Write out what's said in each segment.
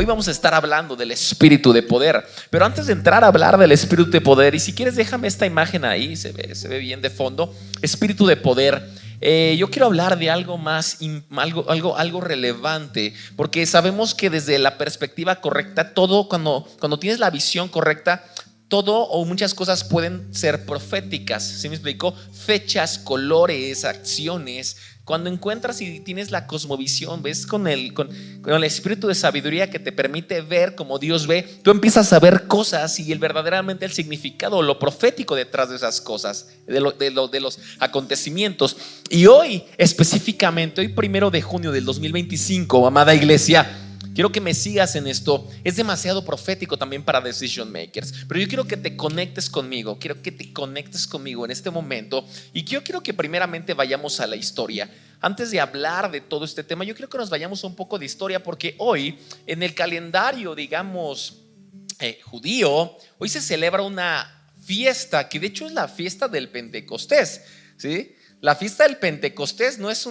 Hoy vamos a estar hablando del espíritu de poder. Pero antes de entrar a hablar del espíritu de poder, y si quieres déjame esta imagen ahí, se ve bien de fondo. Espíritu de poder. Yo quiero hablar de algo más, algo relevante, porque sabemos que desde la perspectiva correcta, todo cuando tienes la visión correcta, todo o muchas cosas pueden ser proféticas. ¿Sí me explico? Fechas, colores, acciones. Cuando encuentras y tienes la cosmovisión, ves con el espíritu de sabiduría que te permite ver como Dios ve, tú empiezas a ver cosas y verdaderamente el significado, lo profético detrás de esas cosas, de los acontecimientos. Y hoy específicamente, hoy 1 de junio del 2025, amada iglesia, quiero que me sigas en esto. Es demasiado profético también para decision makers, pero yo quiero que te conectes conmigo. Quiero que te conectes conmigo en este momento. Y yo quiero que primeramente vayamos a la historia. Antes de hablar de todo este tema, yo quiero que nos vayamos a un poco de historia, porque hoy en el calendario, digamos, judío, hoy se celebra una fiesta que de hecho es la fiesta del Pentecostés, ¿sí? La fiesta del Pentecostés no es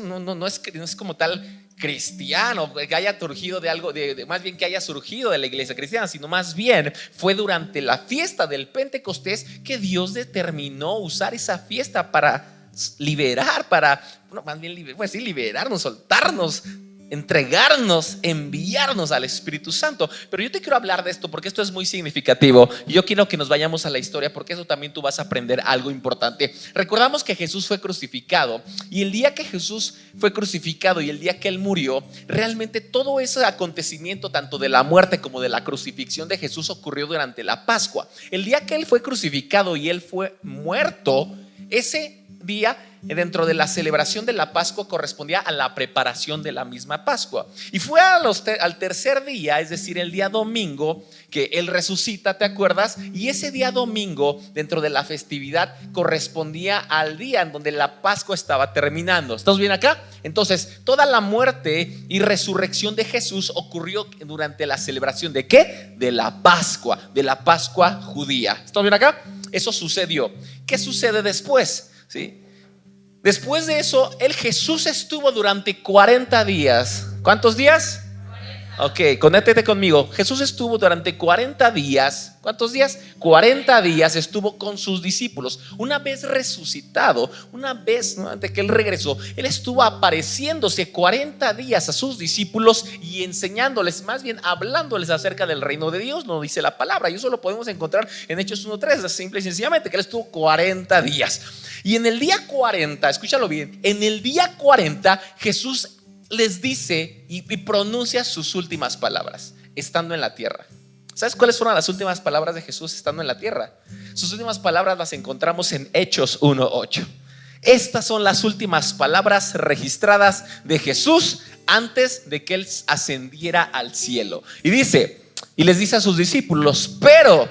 como tal cristiano, que haya surgido de algo, más bien que haya surgido de la iglesia cristiana, sino más bien fue durante la fiesta del Pentecostés que Dios determinó usar esa fiesta para liberar, liberarnos, soltarnos, entregarnos, enviarnos al Espíritu Santo. Pero yo te quiero hablar de esto porque esto es muy significativo y yo quiero que nos vayamos a la historia, porque eso también tú vas a aprender algo importante. Recordamos que Jesús fue crucificado, y el día que Jesús fue crucificado y el día que Él murió, realmente todo ese acontecimiento, tanto de la muerte como de la crucifixión de Jesús, ocurrió durante la Pascua. El día que Él fue crucificado y Él fue muerto, ese día dentro de la celebración de la Pascua correspondía a la preparación de la misma Pascua. Y fue al tercer día, es decir, el día domingo, que Él resucita, ¿te acuerdas? Y ese día domingo, dentro de la festividad, correspondía al día en donde la Pascua estaba terminando. ¿Estamos bien acá? Entonces, toda la muerte y resurrección de Jesús ocurrió durante la celebración ¿de qué? De la Pascua judía. ¿Estamos bien acá? Eso sucedió. ¿Qué sucede después? ¿Sí? Después de eso, Jesús estuvo durante 40 días. ¿Cuántos días? 40. Ok, conéctate conmigo. Jesús estuvo durante 40 días. ¿Cuántos días? 40 días estuvo con sus discípulos. Una vez resucitado, una vez, ¿no?, antes que Él regresó, Él estuvo apareciéndose 40 días a sus discípulos y enseñándoles, más bien hablándoles acerca del reino de Dios. No dice la palabra, y eso lo podemos encontrar en Hechos 1:3, simple y sencillamente, que Él estuvo 40 días. Y en el día 40, escúchalo bien, en el día 40 Jesús les dice y pronuncia sus últimas palabras estando en la tierra. ¿Sabes cuáles fueron las últimas palabras de Jesús estando en la tierra? Sus últimas palabras las encontramos en Hechos 1:8. Estas son las últimas palabras registradas de Jesús antes de que Él ascendiera al cielo. Y les dice a sus discípulos: pero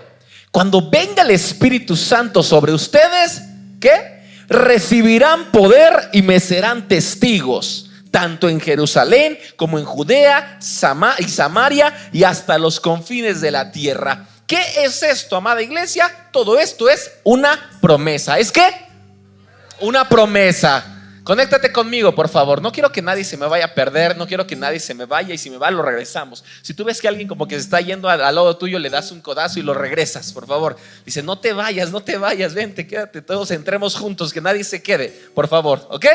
cuando venga el Espíritu Santo sobre ustedes, ¿qué? Recibirán poder y me serán testigos, tanto en Jerusalén como en Judea y Samaria y hasta los confines de la tierra. ¿Qué es esto, amada iglesia? Todo esto es una promesa. ¿Es qué? Una promesa. Conéctate conmigo, por favor. No quiero que nadie se me vaya a perder. No quiero que nadie se me vaya, y si me va lo regresamos. Si tú ves que alguien como que se está yendo al lado tuyo, le das un codazo y lo regresas, por favor. Dice: no te vayas, vente, quédate, todos entremos juntos, que nadie se quede, por favor, ¿ok?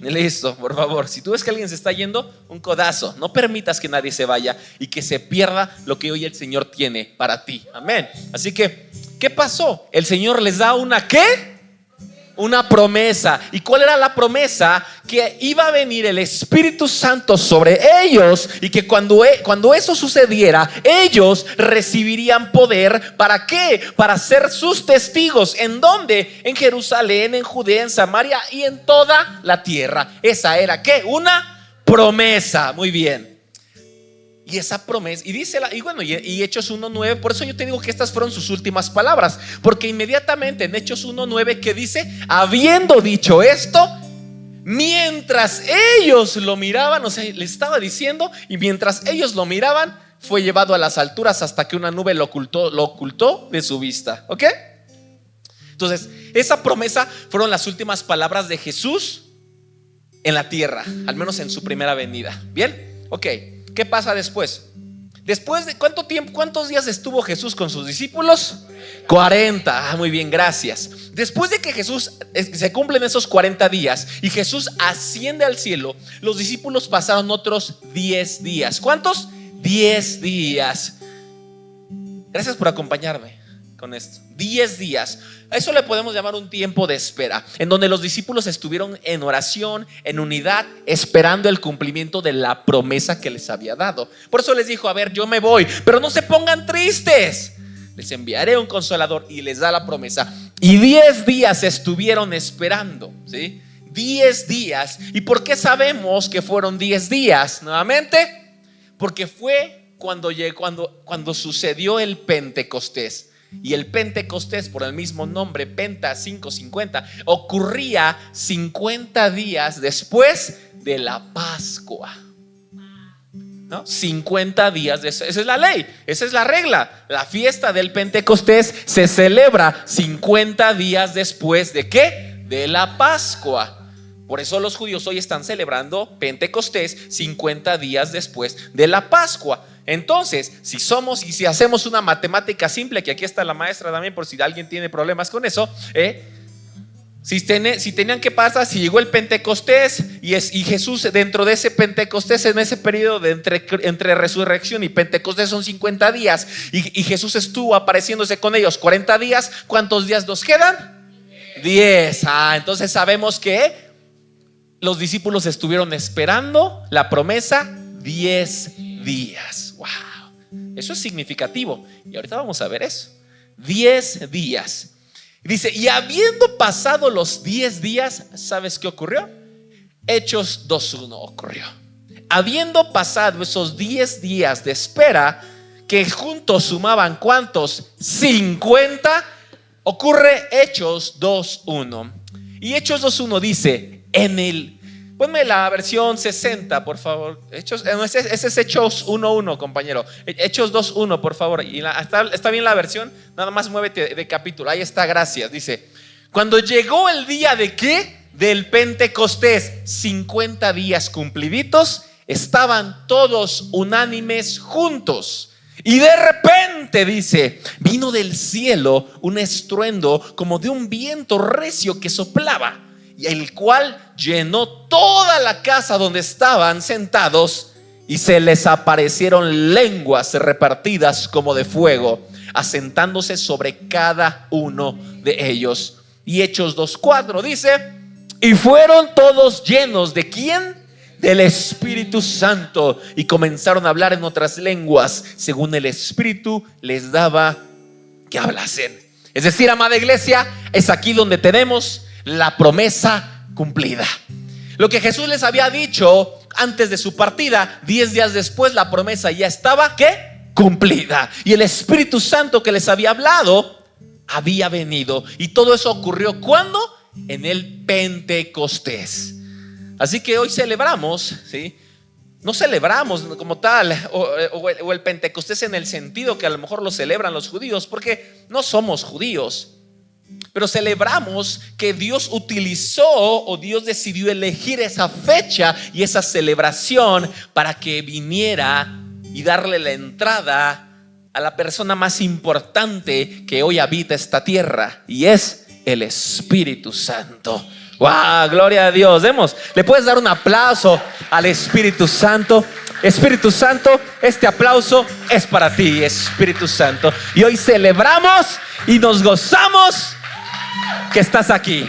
Listo, por favor. Si tú ves que alguien se está yendo, un codazo. No permitas que nadie se vaya y que se pierda lo que hoy el Señor tiene para ti. Amén. Así que, ¿qué pasó? El Señor les da una ¿qué? Una promesa. ¿Y cuál era la promesa? Que iba a venir el Espíritu Santo sobre ellos, y que cuando eso sucediera, ellos recibirían poder. ¿Para qué? Para ser sus testigos. ¿En dónde? En Jerusalén, en Judea, en Samaria y en toda la tierra. Esa era ¿qué? Una promesa. Muy bien. Y esa promesa, y Hechos 1:9, por eso yo te digo que estas fueron sus últimas palabras, porque inmediatamente en Hechos 1:9, que dice: habiendo dicho esto, mientras ellos lo miraban, o sea, le estaba diciendo, y mientras ellos lo miraban, fue llevado a las alturas hasta que una nube lo ocultó de su vista. ¿Ok? Entonces, esa promesa fueron las últimas palabras de Jesús en la tierra, al menos en su primera venida. Bien, ok. ¿Qué pasa después? Después de ¿cuánto tiempo, cuántos días estuvo Jesús con sus discípulos? 40. Muy bien, gracias. Después de que Jesús se cumplen esos 40 días y Jesús asciende al cielo, los discípulos pasaron otros 10 días. ¿Cuántos? 10 días. Gracias por acompañarme con esto. 10 días. A eso le podemos llamar un tiempo de espera, en donde los discípulos estuvieron en oración, en unidad, esperando el cumplimiento de la promesa que les había dado. Por eso les dijo: a ver, yo me voy, pero no se pongan tristes, les enviaré un consolador, y les da la promesa. Y 10 días estuvieron esperando, ¿sí? 10 días. ¿Y por qué sabemos que fueron 10 días? Nuevamente, porque fue cuando sucedió el Pentecostés. Y el Pentecostés, por el mismo nombre, Penta 550, ocurría 50 días después de la Pascua, ¿no? 50 días esa es la ley, esa es la regla. La fiesta del Pentecostés se celebra 50 días después ¿de qué? De la Pascua. Por eso los judíos hoy están celebrando Pentecostés 50 días después de la Pascua. Entonces, si hacemos una matemática simple, que aquí está la maestra también por si alguien tiene problemas con eso, si tenían que pasar, si llegó el Pentecostés y Jesús dentro de ese Pentecostés, en ese periodo de entre resurrección y Pentecostés son 50 días y Jesús estuvo apareciéndose con ellos 40 días, ¿cuántos días nos quedan? 10. Entonces sabemos que los discípulos estuvieron esperando la promesa 10 días. Wow, eso es significativo. Y ahorita vamos a ver eso. 10 días. Dice: y habiendo pasado los 10 días, ¿sabes qué ocurrió? Hechos 2:1 ocurrió. Habiendo pasado esos 10 días de espera, que juntos sumaban ¿cuántos? 50. Ocurre Hechos 2:1. Y Hechos 2:1 dice: ponme la versión 60, por favor. Ese es Hechos 1:1, compañero. Hechos 2:1, por favor. Y ¿está bien la versión? Nada más muévete de capítulo. Ahí está, gracias. Dice: cuando llegó el día ¿de qué? Del Pentecostés, 50 días cumpliditos, estaban todos unánimes juntos. Y de repente, dice, vino del cielo un estruendo como de un viento recio que soplaba, y el cual llenó toda la casa donde estaban sentados, y se les aparecieron lenguas repartidas como de fuego, asentándose sobre cada uno de ellos. Y Hechos 2:4 dice: y fueron todos llenos ¿de quién? Del Espíritu Santo, y comenzaron a hablar en otras lenguas según el Espíritu les daba que hablasen. Es decir, amada iglesia, es aquí donde tenemos la promesa cumplida. Lo que Jesús les había dicho antes de su partida, 10 días después la promesa ya estaba ¿qué? Cumplida. Y el Espíritu Santo que les había hablado había venido. Y todo eso ocurrió ¿cuándo? En el Pentecostés. Así que hoy celebramos, ¿sí? No celebramos como tal o el Pentecostés en el sentido que a lo mejor lo celebran los judíos, porque no somos judíos. Pero celebramos que Dios utilizó o Dios decidió elegir esa fecha y esa celebración para que viniera y darle la entrada a la persona más importante que hoy habita esta tierra, y es el Espíritu Santo. ¡Wow! Gloria a Dios. ¿Le puedes dar un aplauso al Espíritu Santo? Espíritu Santo, este aplauso es para ti, Espíritu Santo. Y hoy celebramos y nos gozamos que estás aquí,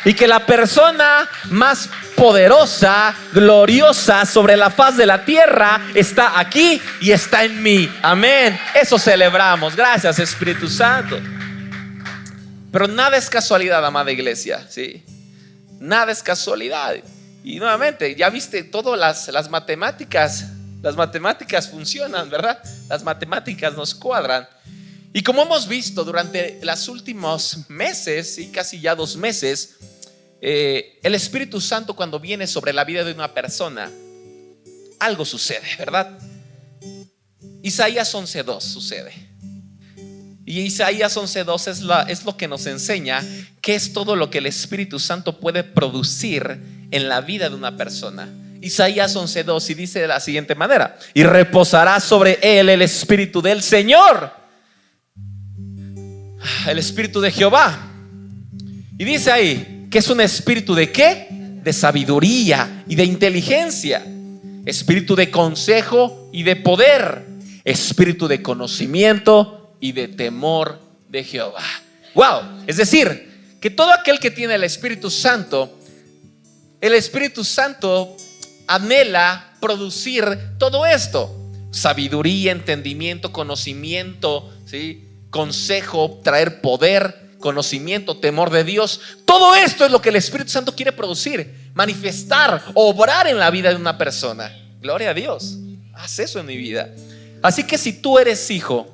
y que la persona más poderosa, gloriosa sobre la faz de la tierra está aquí y está en mí. Amén. Eso celebramos. Gracias, Espíritu Santo. Pero nada es casualidad, amada iglesia, ¿sí? Nada es casualidad. Y nuevamente, ya viste, todas las matemáticas. Las matemáticas funcionan, ¿verdad? Las matemáticas nos cuadran. Y como hemos visto durante los últimos meses, y casi ya 2 meses, el Espíritu Santo, cuando viene sobre la vida de una persona, algo sucede, ¿verdad? Isaías 11:2 sucede. Y Isaías 11:2 es lo que nos enseña qué es todo lo que el Espíritu Santo puede producir en la vida de una persona. Isaías 11:2 y dice de la siguiente manera: y reposará sobre él el espíritu del Señor, el espíritu de Jehová. Y dice ahí que es un espíritu de ¿qué? De sabiduría y de inteligencia, espíritu de consejo y de poder, espíritu de conocimiento y de temor de Jehová. Wow, es decir, que todo aquel que tiene el Espíritu Santo anhela producir todo esto: sabiduría, entendimiento, conocimiento, ¿sí? Consejo, traer poder, conocimiento, temor de Dios. Todo esto es lo que el Espíritu Santo quiere producir, manifestar, obrar en la vida de una persona. Gloria a Dios. Haz eso en mi vida. Así que si tú eres hijo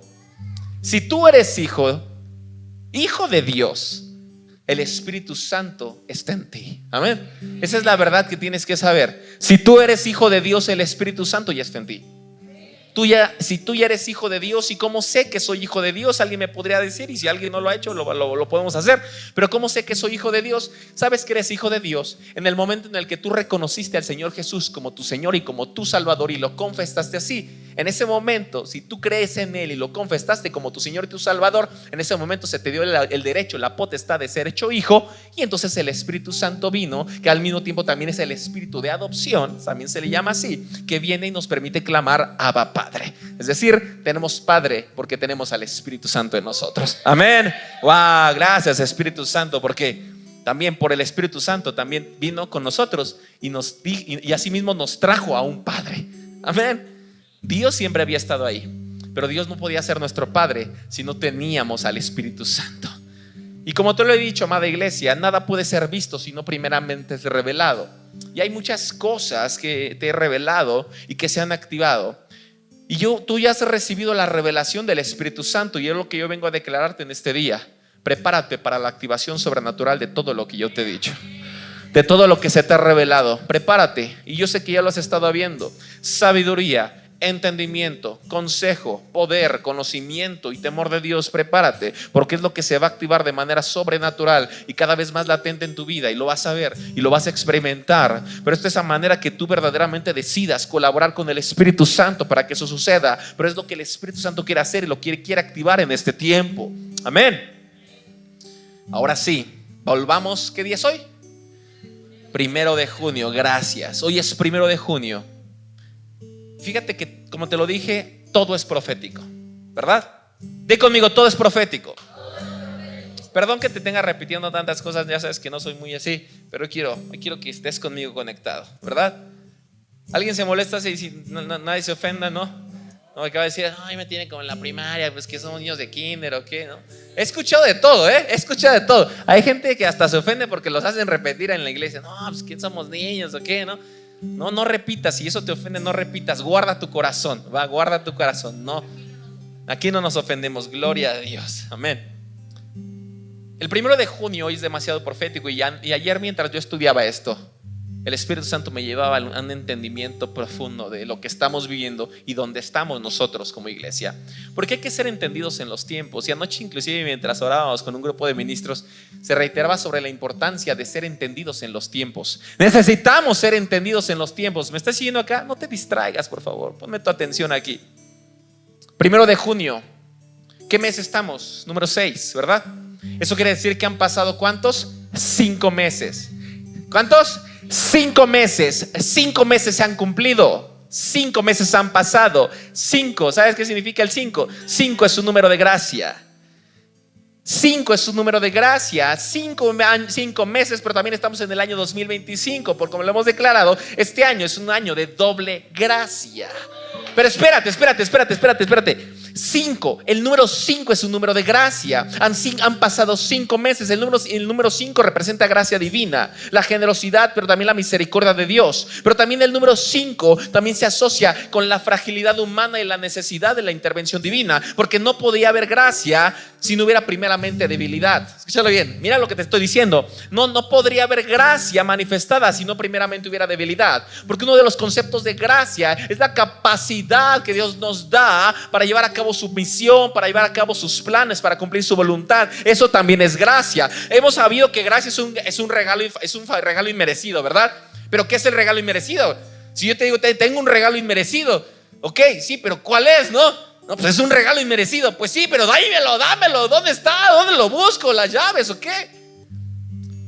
de Dios, el Espíritu Santo está en ti. Amén. Esa es la verdad que tienes que saber. Si tú eres hijo de Dios, el Espíritu Santo ya está en ti. Si tú ya eres hijo de Dios, ¿y cómo sé que soy hijo de Dios? Alguien me podría decir, y si alguien no lo ha hecho, lo podemos hacer. Pero ¿cómo sé que soy hijo de Dios? Sabes que eres hijo de Dios en el momento en el que tú reconociste al Señor Jesús como tu Señor y como tu Salvador, y lo confesaste así. En ese momento, si tú crees en Él y lo confesaste como tu Señor y tu Salvador, en ese momento se te dio el derecho, la potestad de ser hecho hijo. Y entonces el Espíritu Santo vino, que al mismo tiempo también es el espíritu de adopción, también se le llama así, que viene y nos permite clamar Abba Padre. Es decir, tenemos Padre porque tenemos al Espíritu Santo en nosotros. Amén. Wow, gracias Espíritu Santo, porque también por el Espíritu Santo también vino con nosotros y asimismo nos trajo a un Padre. Amén. Dios siempre había estado ahí, pero Dios no podía ser nuestro Padre si no teníamos al Espíritu Santo. Y como te lo he dicho, amada iglesia, nada puede ser visto si no primeramente es revelado. Y hay muchas cosas que te he revelado y que se han activado. Y tú ya has recibido la revelación del Espíritu Santo, y es lo que yo vengo a declararte en este día. Prepárate para la activación sobrenatural de todo lo que yo te he dicho, de todo lo que se te ha revelado. Prepárate, y yo sé que ya lo has estado viendo. Sabiduría, entendimiento, consejo, poder, conocimiento y temor de Dios. Prepárate, porque es lo que se va a activar de manera sobrenatural y cada vez más latente en tu vida, y lo vas a ver y lo vas a experimentar. Pero esta es la manera que tú verdaderamente decidas colaborar con el Espíritu Santo para que eso suceda. Pero es lo que el Espíritu Santo quiere hacer y lo quiere activar en este tiempo. Amén. Ahora sí, volvamos. ¿Qué día es hoy? 1 de junio, gracias. Hoy es 1 de junio. Fíjate que, como te lo dije, todo es profético, ¿verdad? Di conmigo, todo es profético. Perdón que te tenga repitiendo tantas cosas, ya sabes que no soy muy así, pero quiero que estés conmigo conectado, ¿verdad? ¿Alguien se molesta si nadie se ofenda, no? No, acaba de decir, ay, me tiene como en la primaria, pues que somos niños de kinder o qué, ¿no? He escuchado de todo, he escuchado de todo. Hay gente que hasta se ofende porque los hacen repetir en la iglesia. No, pues ¿quién somos niños o qué, no? No repitas, si eso te ofende, no repitas. Guarda tu corazón, guarda tu corazón. No, aquí no nos ofendemos, gloria a Dios, amén. El 1 de junio hoy es demasiado profético, y ayer mientras yo estudiaba esto, el Espíritu Santo me llevaba a un entendimiento profundo de lo que estamos viviendo y dónde estamos nosotros como iglesia. Porque hay que ser entendidos en los tiempos. Y anoche, inclusive, mientras orábamos con un grupo de ministros, se reiteraba sobre la importancia de ser entendidos en los tiempos. Necesitamos ser entendidos en los tiempos. ¿Me estás siguiendo acá? No te distraigas, por favor. Ponme tu atención aquí. 1 de junio. ¿Qué mes estamos? Número 6, ¿verdad? Eso quiere decir que han pasado ¿cuántos? 5 meses. ¿Cuántos? 5 meses. 5 meses se han cumplido. 5 meses han pasado. 5, ¿sabes qué significa el 5? 5 es un número de gracia. 5 es un número de gracia. 5 meses, pero también estamos en el año 2025, porque como lo hemos declarado, este año es un año de doble gracia. Pero espérate. 5, el número 5 es un número de gracia. Han pasado 5 meses. El número 5 representa gracia divina, la generosidad, pero también la misericordia de Dios. Pero también el número 5 también se asocia con la fragilidad humana y la necesidad de la intervención divina, porque no podía haber gracia si no hubiera primeramente debilidad. Escúchalo bien, mira lo que te estoy diciendo. No podría haber gracia manifestada si no primeramente hubiera debilidad, porque uno de los conceptos de gracia es la capacidad que Dios nos da para llevar a cabo su misión, para llevar a cabo sus planes, para cumplir su voluntad. Eso también es gracia. Hemos sabido que gracia es un regalo inmerecido, ¿verdad? Pero ¿qué es el regalo inmerecido? Si yo te digo, tengo un regalo inmerecido, ok, sí, pero ¿cuál es, no? No, pues es un regalo inmerecido. Pues sí, pero dámelo. ¿Dónde está? ¿Dónde lo busco? ¿Las llaves o qué?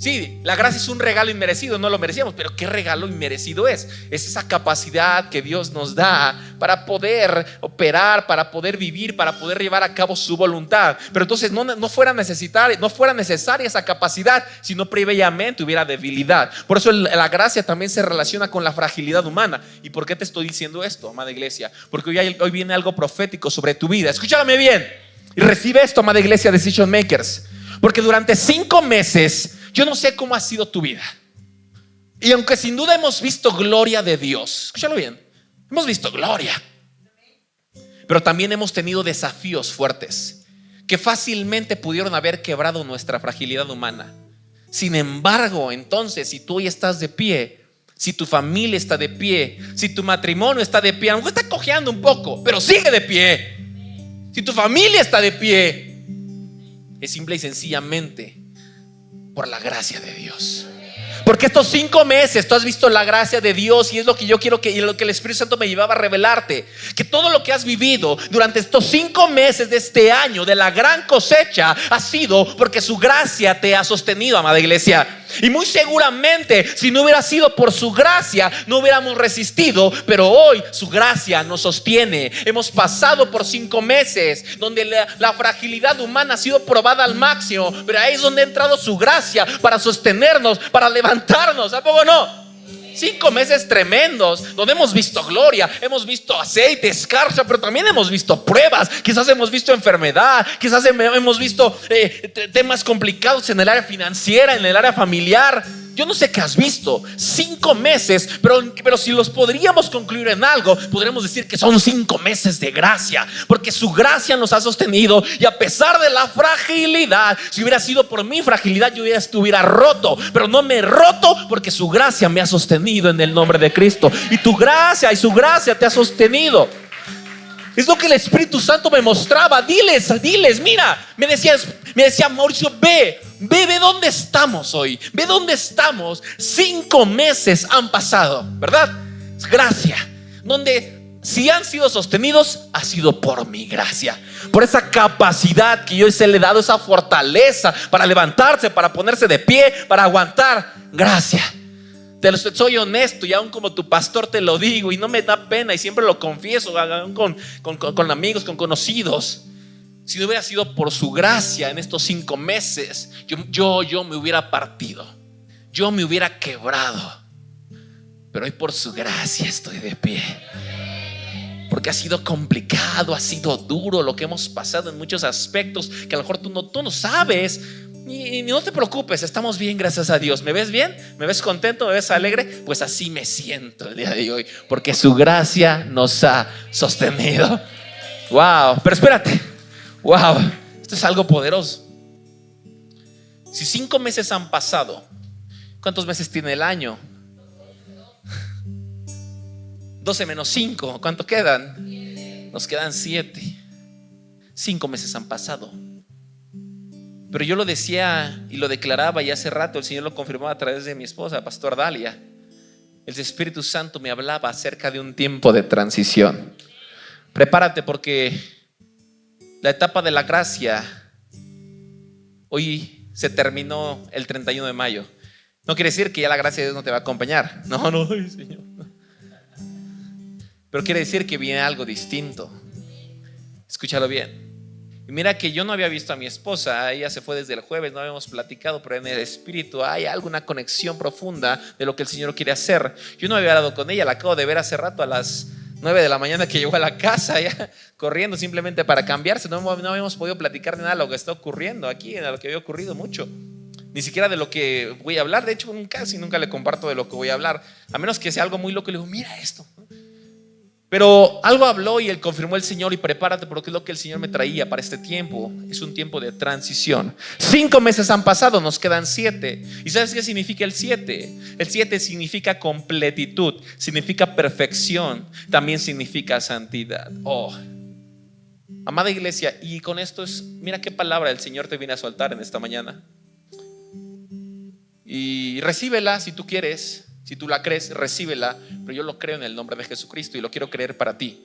Sí, la gracia es un regalo inmerecido, no lo merecíamos, pero ¿qué regalo inmerecido es? Es esa capacidad que Dios nos da para poder operar, para poder vivir, para poder llevar a cabo su voluntad. Pero entonces no fuera necesaria esa capacidad si no previamente hubiera debilidad. Por eso la gracia también se relaciona con la fragilidad humana. ¿Y por qué te estoy diciendo esto, amada iglesia? Porque hoy viene algo profético sobre tu vida. Escúchame bien y recibe esto, amada iglesia Decision Makers. Porque durante 5 meses yo no sé cómo ha sido tu vida. Y aunque sin duda hemos visto gloria de Dios, escúchalo bien, hemos visto gloria, pero también hemos tenido desafíos fuertes que fácilmente pudieron haber quebrado nuestra fragilidad humana. Sin embargo, entonces, si tú hoy estás de pie, si tu familia está de pie, si tu matrimonio está de pie, aunque está cojeando un poco, pero sigue de pie. Si tu familia está de pie, es simple y sencillamente por la gracia de Dios. Porque estos 5 meses tú has visto la gracia de Dios, y es lo que yo quiero y lo que el Espíritu Santo me llevaba a revelarte, que todo lo que has vivido durante estos 5 meses de este año de la gran cosecha ha sido porque su gracia te ha sostenido, amada iglesia. Y muy seguramente si no hubiera sido por su gracia no hubiéramos resistido, pero hoy su gracia nos sostiene. Hemos pasado por 5 meses donde la fragilidad humana ha sido probada al máximo, pero ahí es donde ha entrado su gracia para sostenernos, para levantarnos. ¿A poco no? 5 meses tremendos donde hemos visto gloria, hemos visto aceite, escarcha, pero también hemos visto pruebas. Quizás hemos visto enfermedad, quizás hemos visto temas complicados en el área financiera, en el área familiar. Yo no sé qué has visto. 5 meses, pero si los podríamos concluir en algo, podríamos decir que son 5 meses de gracia, porque su gracia nos ha sostenido. Y a pesar de la fragilidad, si hubiera sido por mi fragilidad, yo ya estuviera roto, pero no me he roto porque su gracia me ha sostenido en el nombre de Cristo. Y tu gracia y su gracia te ha sostenido. Es lo que el Espíritu Santo me mostraba. Diles, mira, me decía Mauricio, ve dónde estamos hoy. Ve dónde estamos. 5 meses han pasado, ¿verdad? Es gracia. Donde si han sido sostenidos, ha sido por mi gracia, por esa capacidad que yo le he dado, esa fortaleza para levantarse, para ponerse de pie, para aguantar. Gracia. Soy honesto y aún como tu pastor te lo digo, y no me da pena, y siempre lo confieso, aún con amigos, con conocidos. Si no hubiera sido por su gracia en estos 5 meses, yo me hubiera partido, yo me hubiera quebrado. Pero hoy por su gracia estoy de pie. Porque ha sido complicado, ha sido duro lo que hemos pasado en muchos aspectos que a lo mejor tú no sabes. Y no te preocupes, estamos bien, gracias a Dios. ¿Me ves bien? ¿Me ves contento? ¿Me ves alegre? Pues así me siento el día de hoy, porque su gracia nos ha sostenido. Wow, pero espérate. Wow, esto es algo poderoso. Si 5 meses han pasado, ¿cuántos meses tiene el año? 12 menos 5, ¿cuánto quedan? Nos quedan 7. 5 meses han pasado. Pero yo lo decía y lo declaraba, y hace rato el Señor lo confirmó a través de mi esposa, Pastor Dalia. El Espíritu Santo me hablaba acerca de un tiempo de transición. Prepárate, porque la etapa de la gracia hoy se terminó el 31 de mayo. No quiere decir que ya la gracia de Dios no te va a acompañar. No, Señor. Pero quiere decir que viene algo distinto. Escúchalo bien. Y mira que yo no había visto a mi esposa. Ella se fue desde el jueves, no habíamos platicado, pero en el espíritu hay alguna conexión profunda de lo que el Señor quiere hacer. Yo no había hablado con ella, la acabo de ver hace rato a las 9 de la mañana que llegó a la casa, ya corriendo simplemente para cambiarse. No habíamos podido platicar de nada de lo que está ocurriendo aquí, de lo que había ocurrido mucho. Ni siquiera de lo que voy a hablar. De hecho, casi nunca le comparto de lo que voy a hablar, a menos que sea algo muy loco y le digo, mira esto. Pero algo habló y él confirmó el Señor, y prepárate porque es lo que el Señor me traía para este tiempo. Es un tiempo de transición. 5 meses han pasado, nos quedan 7. ¿Y sabes qué significa el 7? El 7 significa completitud, significa perfección, también significa santidad. Amada iglesia, y con esto mira qué palabra el Señor te viene a soltar en esta mañana. Y recíbela si tú quieres. Si tú la crees, recíbela, pero yo lo creo en el nombre de Jesucristo y lo quiero creer para ti.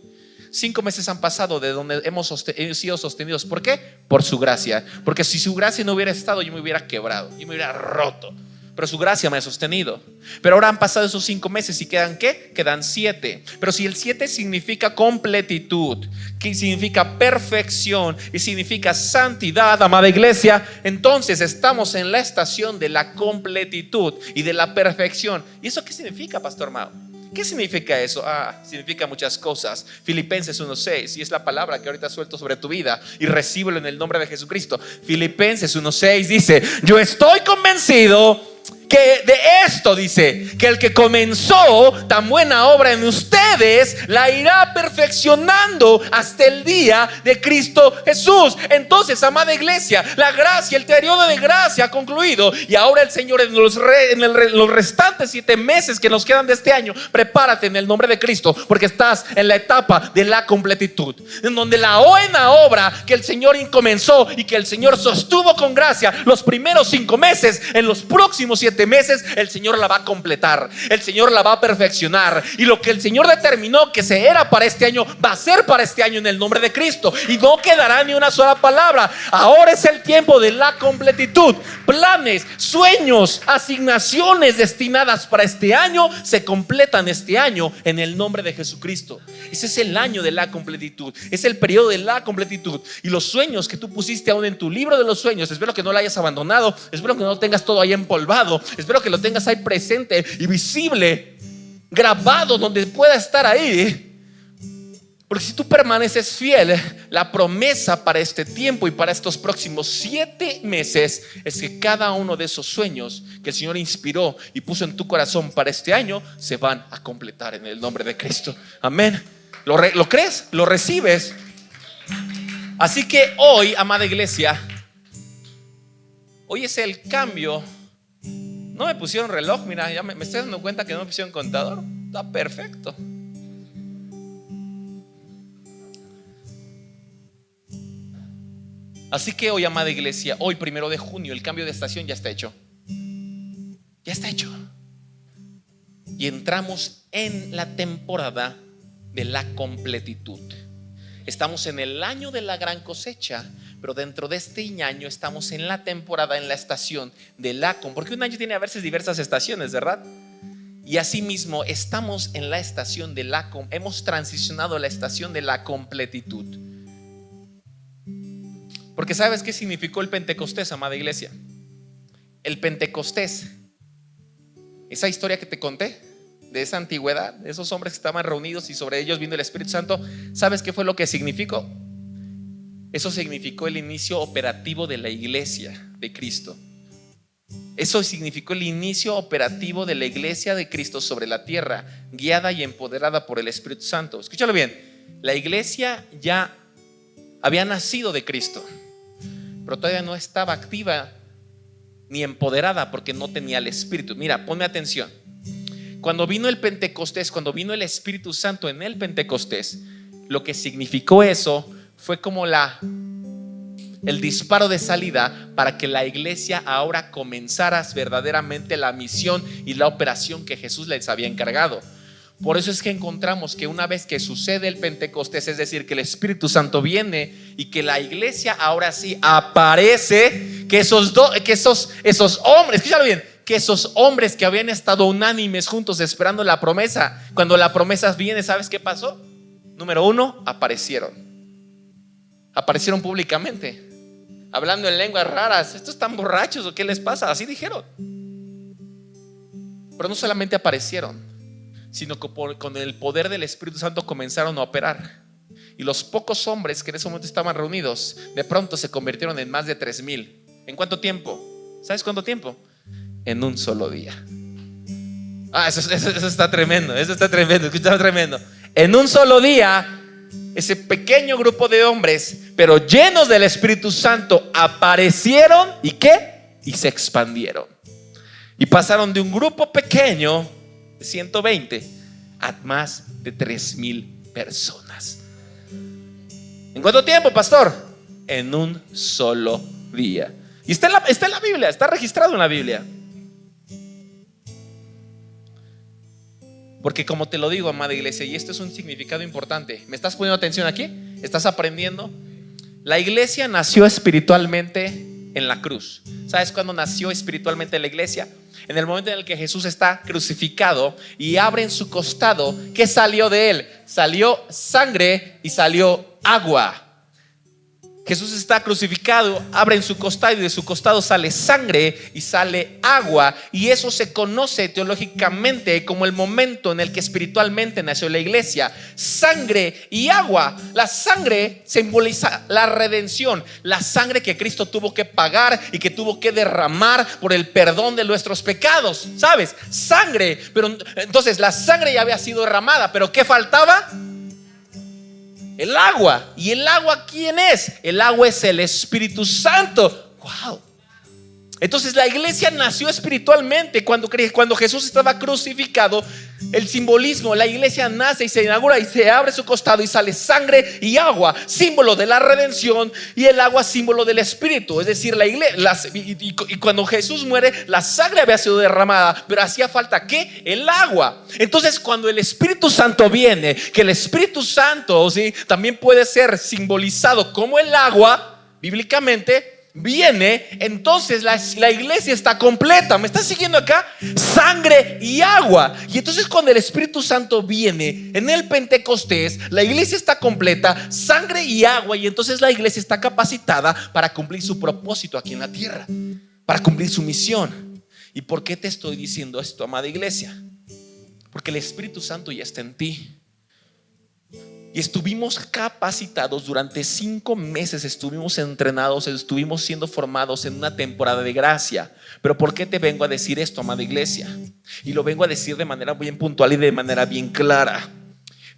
5 meses han pasado de donde hemos sido sostenidos. ¿Por qué? Por su gracia. Porque si su gracia no hubiera estado, yo me hubiera quebrado, yo me hubiera roto. Pero su gracia me ha sostenido. Pero ahora han pasado esos 5 meses y quedan ¿qué? Quedan 7. Pero si el 7 significa completitud, que significa perfección y significa santidad, amada iglesia, entonces estamos en la estación de la completitud y de la perfección. ¿Y eso qué significa, Pastor Mau? ¿Qué significa eso? Significa muchas cosas. Filipenses 1:6, y es la palabra que ahorita suelto sobre tu vida, y recíbelo en el nombre de Jesucristo. Filipenses 1:6 dice: yo estoy convencido que de esto, dice, que el que comenzó tan buena obra en ustedes la irá perfeccionando hasta el día de Cristo Jesús. Entonces, amada iglesia, la gracia, el periodo de gracia ha concluido, y ahora el Señor en los restantes 7 meses que nos quedan de este año, prepárate en el nombre de Cristo, porque estás en la etapa de la completitud, en donde la buena obra que el Señor comenzó y que el Señor sostuvo con gracia los primeros 5 meses, en los próximos 7 meses el Señor la va a completar, el Señor la va a perfeccionar, y lo que el Señor determinó que se era para este año va a ser para este año en el nombre de Cristo, y no quedará ni una sola palabra. Ahora es el tiempo de la completitud. Planes, sueños, asignaciones destinadas para este año se completan este año en el nombre de Jesucristo. Ese es el año de la completitud, es el periodo de la completitud. Y los sueños que tú pusiste aún en tu libro de los sueños, espero que no lo hayas abandonado, espero que no lo tengas todo ahí empolvado, espero que lo tengas ahí presente y visible, grabado donde pueda estar ahí. Porque si tú permaneces fiel, la promesa para este tiempo y para estos próximos 7 meses es que cada uno de esos sueños que el Señor inspiró y puso en tu corazón para este año se van a completar en el nombre de Cristo. Amén. ¿Lo crees? ¿Lo recibes? Así que hoy, amada iglesia, hoy es el cambio. No me pusieron reloj, mira, ya me estoy dando cuenta que no me pusieron contador. Está perfecto. Así que hoy, amada iglesia, hoy 1 de junio, el cambio de estación ya está hecho. Ya está hecho. Y entramos en la temporada de la completitud. Estamos en el año de la gran cosecha, pero dentro de este año estamos en la temporada, en la estación de la porque un año tiene a veces diversas estaciones, ¿verdad? Y asimismo estamos en la estación de la hemos transicionado a la estación de la completitud. Porque ¿sabes qué significó el Pentecostés, amada iglesia? El Pentecostés, esa historia que te conté de esa antigüedad, de esos hombres que estaban reunidos y sobre ellos vino el Espíritu Santo, ¿sabes qué fue lo que significó? Eso significó el inicio operativo de la iglesia de Cristo. Eso significó el inicio operativo de la iglesia de Cristo sobre la tierra, guiada y empoderada por el Espíritu Santo. Escúchalo bien, la iglesia ya había nacido de Cristo, pero todavía no estaba activa ni empoderada porque no tenía el Espíritu. Mira, ponme atención. Cuando vino el Pentecostés, cuando vino el Espíritu Santo en el Pentecostés, lo que significó eso fue como el disparo de salida para que la iglesia ahora comenzara verdaderamente la misión y la operación que Jesús les había encargado. Por eso es que encontramos que una vez que sucede el Pentecostés, es decir, que el Espíritu Santo viene y que la iglesia ahora sí aparece, que esos hombres, escúchalo bien, que esos hombres que habían estado unánimes juntos esperando la promesa, cuando la promesa viene, ¿sabes qué pasó? Número 1, aparecieron públicamente, hablando en lenguas raras. ¿Estos están borrachos o qué les pasa? Así dijeron. Pero no solamente aparecieron, sino que con el poder del Espíritu Santo comenzaron a operar. Y los pocos hombres que en ese momento estaban reunidos, de pronto se convirtieron en más de 3,000. ¿En cuánto tiempo? ¿Sabes cuánto tiempo? En un solo día. Eso está tremendo. Eso está tremendo. Está tremendo. En un solo día, ese pequeño grupo de hombres, pero llenos del Espíritu Santo, aparecieron. ¿Y qué? Y se expandieron. Y pasaron de un grupo pequeño de 120 a más de 3,000 personas. ¿En cuánto tiempo, pastor? En un solo día. Y está en la Biblia, está registrado en la Biblia. Porque como te lo digo, amada iglesia, y esto es un significado importante. ¿Me estás poniendo atención aquí? ¿Estás aprendiendo? La iglesia nació espiritualmente en la cruz. ¿Sabes cuándo nació espiritualmente la iglesia? En el momento en el que Jesús está crucificado y abre en su costado. ¿Qué salió de él? Salió sangre y salió agua. Jesús está crucificado, abre en su costado y de su costado sale sangre y sale agua. Y eso se conoce teológicamente como el momento en el que espiritualmente nació la iglesia. Sangre y agua. La sangre simboliza la redención, la sangre que Cristo tuvo que pagar y que tuvo que derramar por el perdón de nuestros pecados. ¿Sabes? Sangre. Pero entonces la sangre ya había sido derramada, pero ¿qué faltaba? El agua. ¿Y el agua quién es? El agua es el Espíritu Santo. Wow. Entonces la iglesia nació espiritualmente cuando Jesús estaba crucificado. El simbolismo, la iglesia nace y se inaugura y se abre su costado y sale sangre y agua, símbolo de la redención, y el agua símbolo del Espíritu. Es decir, la iglesia, y cuando Jesús muere, la sangre había sido derramada, pero hacía falta ¿qué? El agua. Entonces cuando el Espíritu Santo viene, que el Espíritu Santo, ¿sí?, también puede ser simbolizado como el agua bíblicamente, viene, entonces la iglesia está completa. ¿Me estás siguiendo acá? Sangre y agua. Y entonces cuando el Espíritu Santo viene en el Pentecostés, la iglesia está completa, sangre y agua. Y entonces la iglesia está capacitada para cumplir su propósito aquí en la tierra, para cumplir su misión. ¿Y por qué te estoy diciendo esto, amada iglesia? Porque el Espíritu Santo ya está en ti. Y estuvimos capacitados durante 5 meses, estuvimos entrenados, estuvimos siendo formados en una temporada de gracia. Pero ¿por qué te vengo a decir esto, amada iglesia? Y lo vengo a decir de manera bien puntual y de manera bien clara.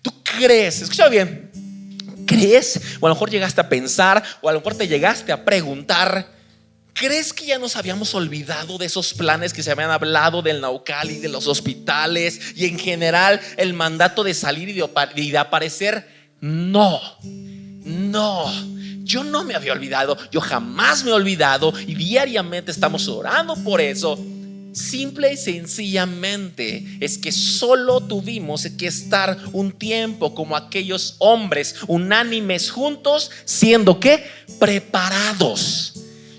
¿Tú crees? Escucha bien. ¿Crees? O a lo mejor llegaste a pensar, o a lo mejor te llegaste a preguntar, ¿crees que ya nos habíamos olvidado de esos planes que se habían hablado del Naucal y de los hospitales y en general el mandato de salir y de aparecer? No, yo no me había olvidado, yo jamás me he olvidado y diariamente estamos orando por eso. Simple y sencillamente es que solo tuvimos que estar un tiempo como aquellos hombres unánimes juntos, siendo ¿qué? Preparados.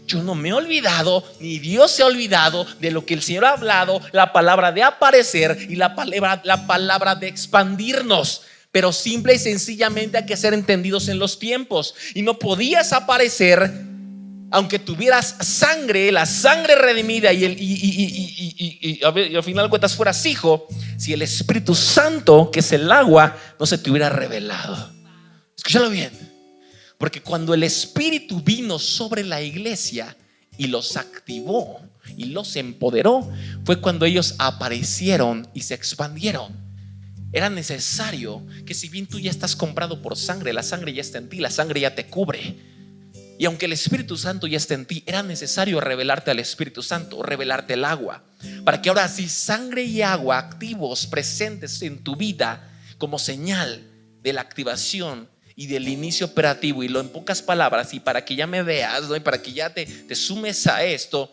Yo no me he olvidado, ni Dios se ha olvidado de lo que el Señor ha hablado, la palabra de aparecer y la palabra de expandirnos. Pero simple y sencillamente hay que ser entendidos en los tiempos. Y no podías aparecer aunque tuvieras sangre, la sangre redimida y al final de cuentas fueras hijo, si el Espíritu Santo, que es el agua, no se te hubiera revelado. Escúchalo bien. Porque cuando el Espíritu vino sobre la iglesia y los activó y los empoderó, fue cuando ellos aparecieron y se expandieron. Era necesario que, si bien tú ya estás comprado por sangre, la sangre ya está en ti, la sangre ya te cubre. Y aunque el Espíritu Santo ya está en ti, era necesario revelarte al Espíritu Santo, revelarte el agua, para que ahora sí sangre y agua activos, presentes en tu vida como señal de la activación y del inicio operativo. Y lo en pocas palabras, y para que ya me veas, ¿no?, y para que ya te sumes a esto,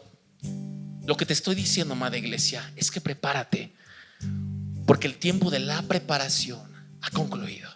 lo que te estoy diciendo, amada iglesia, es que prepárate, porque el tiempo de la preparación ha concluido.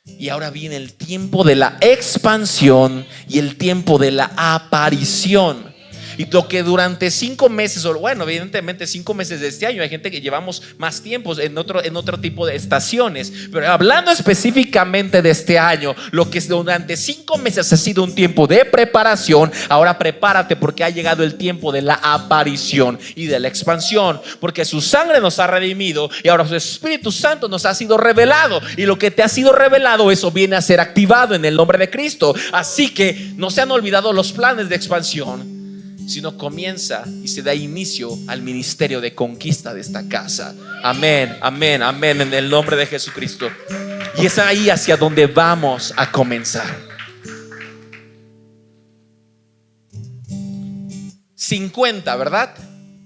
Y ahora viene el tiempo de la expansión y el tiempo de la aparición. Y lo que durante 5 meses, o bueno, evidentemente 5 meses de este año, hay gente que llevamos más tiempos en otro tipo de estaciones, pero hablando específicamente de este año, lo que durante 5 meses ha sido un tiempo de preparación, ahora prepárate, porque ha llegado el tiempo de la aparición y de la expansión, porque su sangre nos ha redimido y ahora su Espíritu Santo nos ha sido revelado, y lo que te ha sido revelado, eso viene a ser activado en el nombre de Cristo. Así que no se han olvidado los planes de expansión, sino comienza y se da inicio al ministerio de conquista de esta casa. Amén, amén, amén, en el nombre de Jesucristo. Y es ahí hacia donde vamos a comenzar. 50, ¿verdad?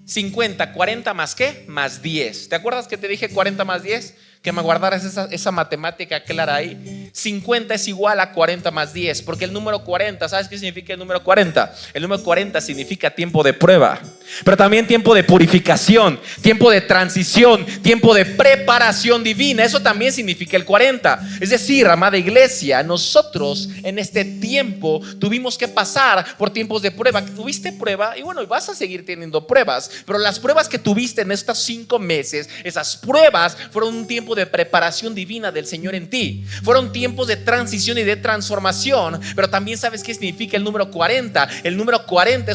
50, 40 más ¿qué? Más 10. ¿Te acuerdas que te dije 40 más 10? Que me guardaras esa matemática clara ahí. 50 es igual a 40 más 10, porque el número 40, ¿sabes qué significa el número 40? El número 40 significa tiempo de prueba. pero también tiempo de purificación, tiempo de transición, tiempo de preparación divina. Eso también significa el 40. Es decir, amada iglesia, nosotros en este tiempo tuvimos que pasar por tiempos de prueba. Tuviste prueba y bueno, vas a seguir teniendo pruebas, pero las pruebas que tuviste en estos 5 meses, esas pruebas fueron un tiempo de preparación divina del Señor en ti. Fueron tiempos de transición y de transformación. Pero también sabes qué significa el número 40. El número 40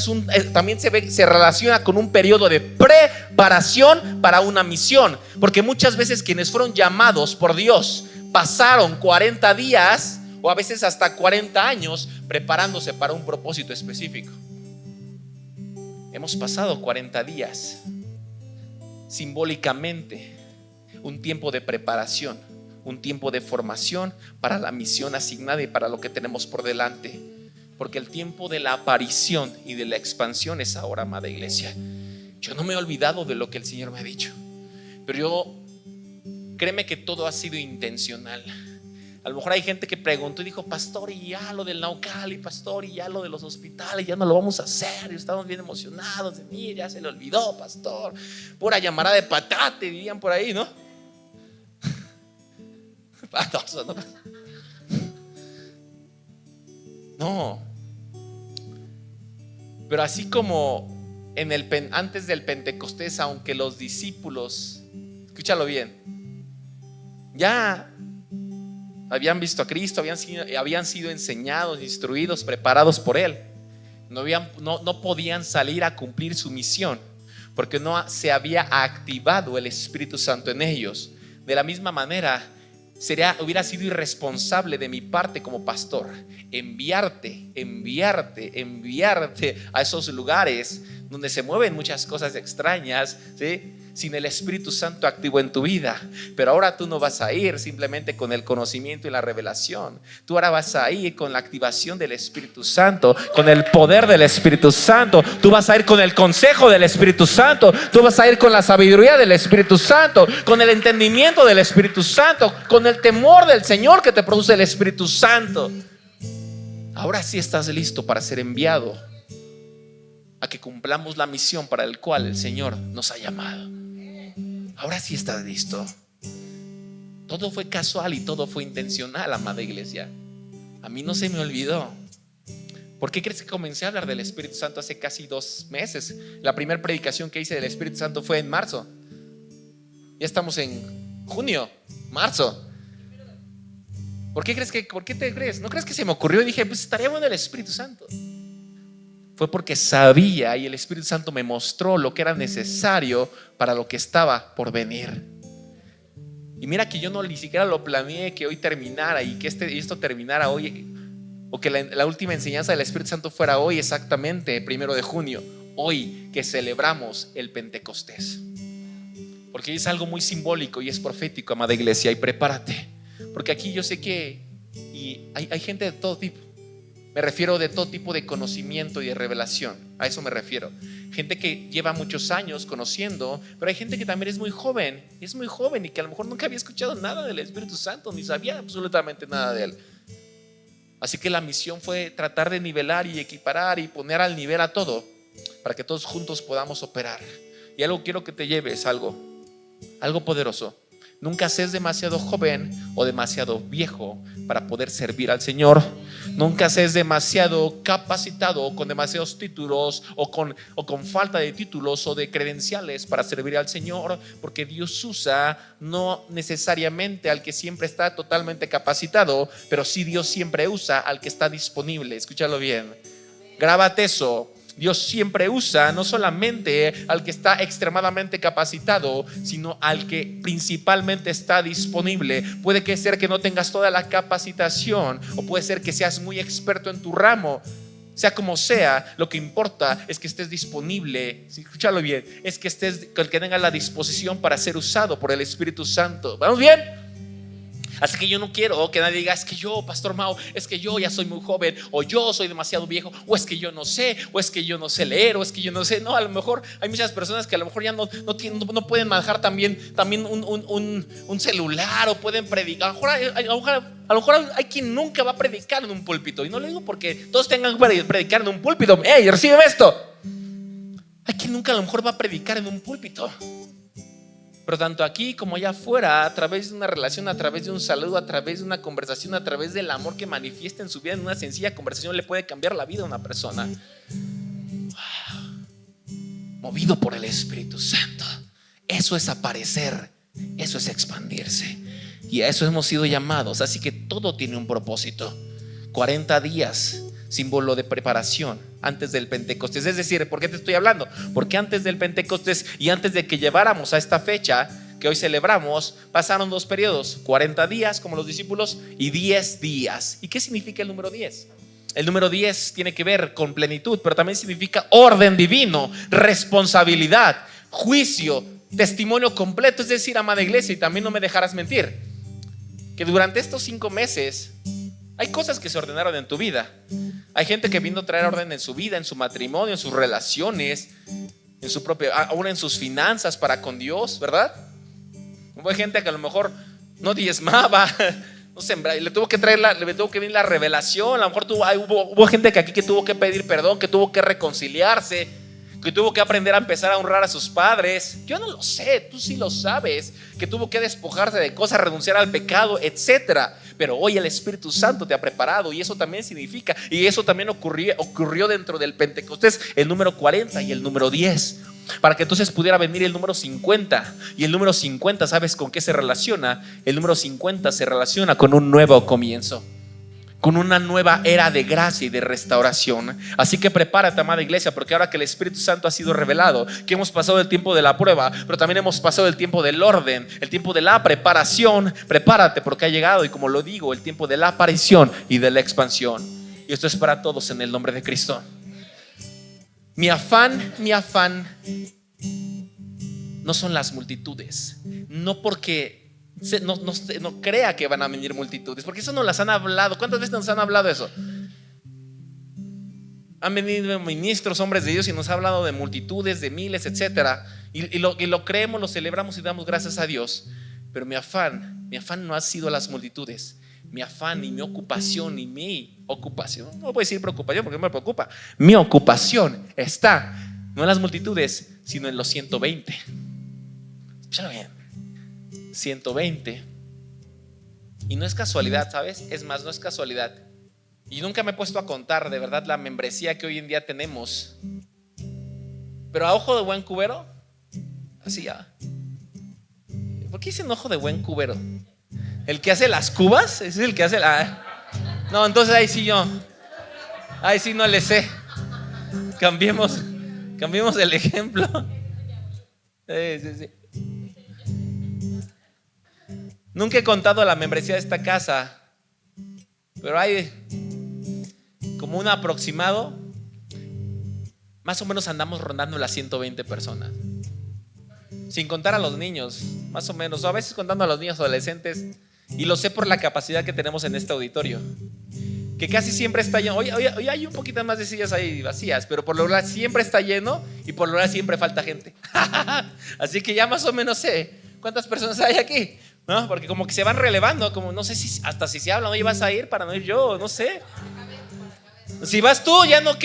también se relaciona con un periodo de preparación para una misión, porque muchas veces quienes fueron llamados por Dios pasaron 40 días o a veces hasta 40 años preparándose para un propósito específico. Hemos pasado 40 días simbólicamente, un tiempo de preparación, un tiempo de formación para la misión asignada y para lo que tenemos por delante. Porque el tiempo de la aparición y de la expansión es ahora, amada iglesia. Yo no me he olvidado de lo que el Señor me ha dicho, pero créeme que todo ha sido intencional. A lo mejor hay gente que preguntó y dijo: pastor, y ya lo del Naucali, pastor, y ya lo de los hospitales, ya no lo vamos a hacer. Y estamos bien emocionados de mí, ya se le olvidó, pastor. Pura llamarada de patate, dirían por ahí, ¿no? No. Pero así como antes del Pentecostés, aunque los discípulos, escúchalo bien, ya habían visto a Cristo, habían sido enseñados, instruidos, preparados por Él, no podían salir a cumplir su misión porque no se había activado el Espíritu Santo en ellos. De la misma manera, hubiera sido irresponsable de mi parte como pastor enviarte a esos lugares donde se mueven muchas cosas extrañas, ¿sí?, sin el Espíritu Santo activo en tu vida. Pero ahora tú no vas a ir simplemente con el conocimiento y la revelación. Tú ahora vas a ir con la activación del Espíritu Santo, con el poder del Espíritu Santo. Tú vas a ir con el consejo del Espíritu Santo. Tú vas a ir con la sabiduría del Espíritu Santo, con el entendimiento del Espíritu Santo, con el temor del Señor que te produce el Espíritu Santo. Ahora sí estás listo para ser enviado a que cumplamos la misión para la cual el Señor nos ha llamado. Ahora sí estás listo. Todo fue casual y todo fue intencional, amada iglesia. A mí no se me olvidó. ¿Por qué crees que comencé a hablar del Espíritu Santo hace casi 2 meses? La primera predicación que hice del Espíritu Santo fue en marzo. Ya estamos en junio, marzo. ¿Por qué te crees? ¿No crees que se me ocurrió y dije, pues estaría bueno el Espíritu Santo? Fue porque sabía y el Espíritu Santo me mostró lo que era necesario para lo que estaba por venir. Y mira que yo ni siquiera lo planeé que hoy terminara y que esto terminara hoy, o que la última enseñanza del Espíritu Santo fuera hoy, exactamente 1 de junio, hoy que celebramos el Pentecostés. Porque es algo muy simbólico y es profético, amada iglesia, y prepárate. Porque aquí yo sé que hay gente de todo tipo. Me refiero de todo tipo de conocimiento y de revelación. A eso me refiero. Gente que lleva muchos años conociendo, pero hay gente que también es muy joven y que a lo mejor nunca había escuchado nada del Espíritu Santo, ni sabía absolutamente nada de él. Así que la misión fue tratar de nivelar y equiparar y poner al nivel a todo, para que todos juntos podamos operar. Y algo quiero que te lleves, algo poderoso. Nunca seas demasiado joven o demasiado viejo para poder servir al Señor. Nunca seas demasiado capacitado o con demasiados títulos o con falta de títulos o de credenciales para servir al Señor, porque Dios usa no necesariamente al que siempre está totalmente capacitado, pero sí Dios siempre usa al que está disponible. Escúchalo bien, grábate eso. Dios siempre usa no solamente al que está extremadamente capacitado, sino al que principalmente está disponible. Puede que ser que no tengas toda la capacitación, o puede ser que seas muy experto en tu ramo. Sea como sea, lo que importa es que estés disponible. Escúchalo bien, es que tengas la disposición para ser usado por el Espíritu Santo. ¿Vamos bien? Así que yo no quiero que nadie diga, es que yo, Pastor Mau, es que yo ya soy muy joven, o yo soy demasiado viejo, o es que yo no sé, o es que yo no sé leer, o es que yo no sé. No, a lo mejor hay muchas personas que a lo mejor ya no pueden manejar también un celular, o pueden predicar. A lo mejor hay quien nunca va a predicar en un púlpito, y no lo digo porque todos tengan que predicar en un púlpito. ¡Ey, recibe esto! Hay quien nunca a lo mejor va a predicar en un púlpito, pero tanto aquí como allá afuera, a través de una relación, a través de un saludo, a través de una conversación, a través del amor que manifiesta en su vida, en una sencilla conversación, le puede cambiar la vida a una persona. Movido por el Espíritu Santo. Eso es aparecer, eso es expandirse. Y a eso hemos sido llamados. Así que todo tiene un propósito. 40 días, símbolo de preparación antes del Pentecostés. Es decir, ¿por qué te estoy hablando? Porque antes del Pentecostés y antes de que lleváramos a esta fecha que hoy celebramos, pasaron 2 periodos: 40 días como los discípulos y 10 días. ¿Y qué significa el número 10? El número 10 tiene que ver con plenitud, pero también significa orden divino, responsabilidad, juicio, testimonio completo. Es decir, amada iglesia, y también no me dejarás mentir, que durante estos 5 meses hay cosas que se ordenaron en tu vida. Hay gente que vino a traer orden en su vida, en su matrimonio, en sus relaciones, en su propia, aún en sus finanzas para con Dios, ¿verdad? Hay gente que a lo mejor no diezmaba, no sembraba, le tuvo que venir la revelación. A lo mejor hubo gente que aquí que tuvo que pedir perdón, que tuvo que reconciliarse, que tuvo que aprender a empezar a honrar a sus padres. Yo no lo sé, tú sí lo sabes, que tuvo que despojarse de cosas, renunciar al pecado, etcétera. Pero hoy el Espíritu Santo te ha preparado, y eso también significa, y eso también ocurrió dentro del Pentecostés, el número 40 y el número 10, para que entonces pudiera venir el número 50. Y el número 50, ¿sabes con qué se relaciona? El número 50 se relaciona con un nuevo comienzo, con una nueva era de gracia y de restauración. Así que prepárate, amada iglesia, porque ahora que el Espíritu Santo ha sido revelado, que hemos pasado el tiempo de la prueba, pero también hemos pasado el tiempo del orden, el tiempo de la preparación. Prepárate, porque ha llegado, y como lo digo, el tiempo de la aparición y de la expansión. Y esto es para todos en el nombre de Cristo. Mi afán no son las multitudes. No porque no crea que van a venir multitudes, porque eso nos las han hablado. ¿Cuántas veces nos han hablado eso? Han venido ministros, hombres de Dios, y nos han hablado de multitudes, de miles, etcétera, y lo creemos, lo celebramos y damos gracias a Dios. Pero mi afán no ha sido las multitudes. Mi afán y mi ocupación y mi ocupación, no voy a decir preocupación porque no me preocupa, mi ocupación está no en las multitudes, sino en los 120. Escúchalo bien, 120. Y no es casualidad, ¿sabes? Es más, no es casualidad. Y nunca me he puesto a contar de verdad la membresía que hoy en día tenemos. Pero a ojo de buen cubero, así ya. ¿Por qué dicen ojo de buen cubero? ¿El que hace las cubas? ¿Es el que hace No, entonces ahí sí no le sé. Cambiemos el ejemplo. Sí. Nunca he contado la membresía de esta casa, pero hay como un aproximado. Más o menos andamos rondando las 120 personas, sin contar a los niños, más o menos, o a veces contando a los niños adolescentes. Y lo sé por la capacidad que tenemos en este auditorio, que casi siempre está lleno. Hoy hay un poquito más de sillas ahí vacías, pero por lo general siempre está lleno, y por lo general siempre falta gente. Así que ya más o menos sé cuántas personas hay aquí, ¿no? Porque como que se van relevando, como no sé si hasta si se hablan, oye, vas a ir para no ir yo, no sé. Si vas tú, ya no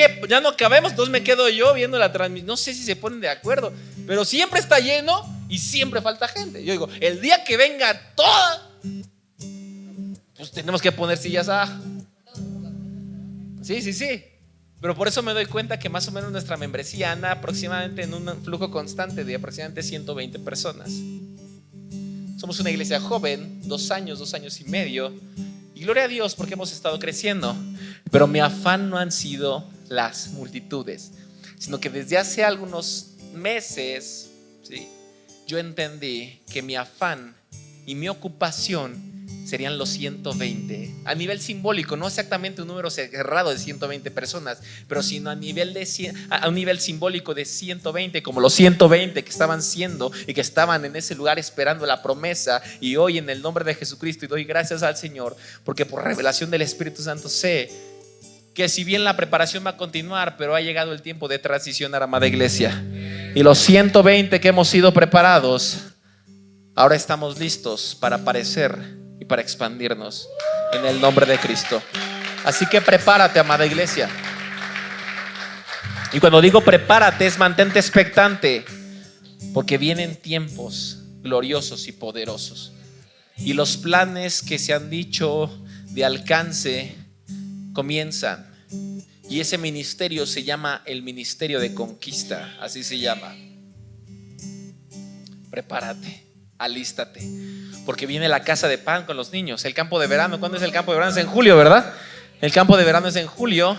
cabemos, entonces me quedo yo viendo la transmisión. No sé si se ponen de acuerdo, pero siempre está lleno y siempre falta gente. Yo digo, el día que venga toda, pues tenemos que poner sillas a. Sí. Pero por eso me doy cuenta que más o menos nuestra membresía anda aproximadamente en un flujo constante de aproximadamente 120 personas. Somos una iglesia joven, 2 años y medio. Y gloria a Dios porque hemos estado creciendo. Pero mi afán no han sido las multitudes, sino que desde hace algunos meses, ¿sí?, yo entendí que mi afán y mi ocupación serían los 120. A nivel simbólico, no exactamente un número cerrado de 120 personas, pero sino a un nivel simbólico de 120, como los 120 que estaban siendo y que estaban en ese lugar esperando la promesa. Y hoy, en el nombre de Jesucristo, y doy gracias al Señor, porque por revelación del Espíritu Santo sé que si bien la preparación va a continuar, pero ha llegado el tiempo de transicionar, amada iglesia. Y los 120 que hemos sido preparados, ahora estamos listos para aparecer y para expandirnos en el nombre de Cristo. Así que prepárate, amada iglesia. Y cuando digo prepárate, es mantente expectante, porque vienen tiempos gloriosos y poderosos. Y los planes que se han dicho de alcance comienzan. Y ese ministerio se llama el ministerio de conquista, así se llama. Prepárate, alístate, porque viene la casa de pan con los niños. El campo de verano, ¿cuándo es el campo de verano? Es en julio, ¿verdad? El campo de verano es en julio.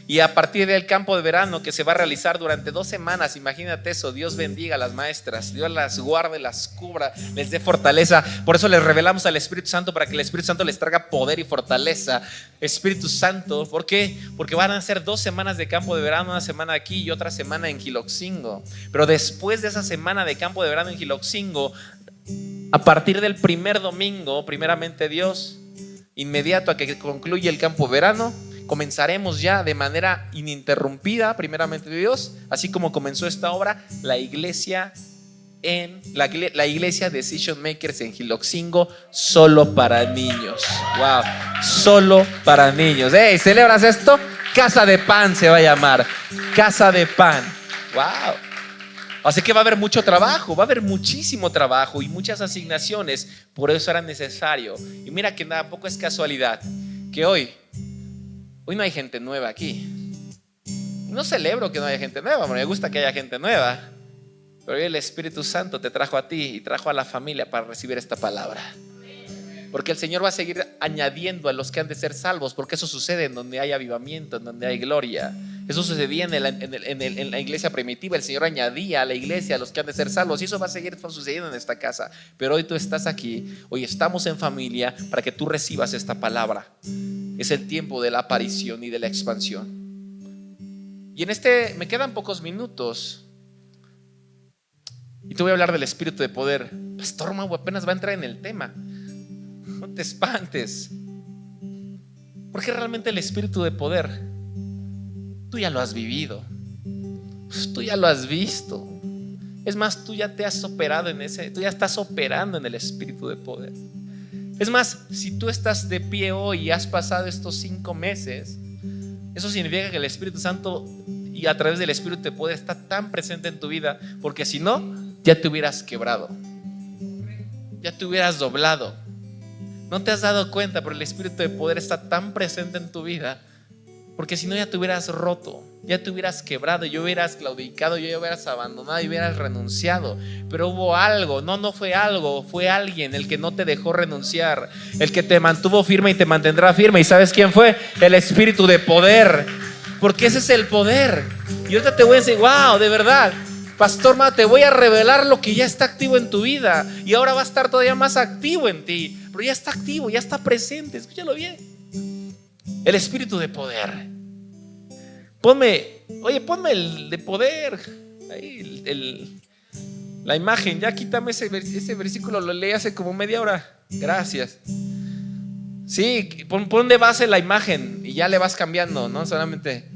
Y a partir del campo de verano, que se va a realizar durante 2 semanas, imagínate eso. Dios bendiga a las maestras, Dios las guarde, las cubra, les dé fortaleza. Por eso les revelamos al Espíritu Santo, para que el Espíritu Santo les traiga poder y fortaleza. Espíritu Santo, ¿por qué? Porque van a ser 2 semanas de campo de verano, una semana aquí y otra semana en Jiloxingo. Pero después de esa semana de campo de verano en Jiloxingo, a partir del primer domingo, primeramente Dios, inmediato a que concluye el campo de verano, comenzaremos ya de manera ininterrumpida, primeramente Dios, así como comenzó esta obra, la iglesia Decision Makers en Jiloxingo, solo para niños. Wow, solo para niños. Hey, ¿celebras esto? Casa de Pan se va a llamar. Casa de Pan. Wow. Así que va a haber mucho trabajo, va a haber muchísimo trabajo y muchas asignaciones. Por eso era necesario. Y mira que tampoco es casualidad que hoy no hay gente nueva aquí. No celebro que no haya gente nueva, me gusta que haya gente nueva. Pero hoy el Espíritu Santo te trajo a ti y trajo a la familia para recibir esta palabra. Porque el Señor va a seguir añadiendo a los que han de ser salvos, porque eso sucede en donde hay avivamiento, en donde hay gloria. Eso sucedía en la iglesia primitiva. El Señor añadía a la iglesia a los que han de ser salvos, y eso va a seguir sucediendo en esta casa. Pero hoy tú estás aquí, hoy estamos en familia para que tú recibas esta palabra. Es el tiempo de la aparición y de la expansión. Y me quedan pocos minutos y te voy a hablar del espíritu de poder. Pastor Mau apenas va a entrar en el tema. No te espantes, porque realmente el espíritu de poder tú ya lo has vivido, tú ya lo has visto. Es más, tú ya te has operado tú ya estás operando en el espíritu de poder. Es más, si tú estás de pie hoy y has pasado estos 5 meses, eso significa que el Espíritu Santo y a través del espíritu de poder está tan presente en tu vida, porque si no, ya te hubieras quebrado, ya te hubieras doblado. No te has dado cuenta, pero el espíritu de poder está tan presente en tu vida, porque si no ya te hubieras roto, ya te hubieras quebrado, ya hubieras claudicado, ya hubieras abandonado y hubieras renunciado. Pero hubo algo, no fue algo, fue alguien el que no te dejó renunciar, el que te mantuvo firme y te mantendrá firme. ¿Y sabes quién fue? El espíritu de poder, porque ese es el poder. Y ahorita te voy a decir, wow, de verdad, Pastor Ma, te voy a revelar lo que ya está activo en tu vida, y ahora va a estar todavía más activo en ti, pero ya está activo, ya está presente. Escúchalo bien. El espíritu de poder. Ponme el de poder ahí, la imagen. Ya quítame ese versículo, lo leí hace como media hora. Gracias. Sí, pon de base la imagen y ya le vas cambiando, no solamente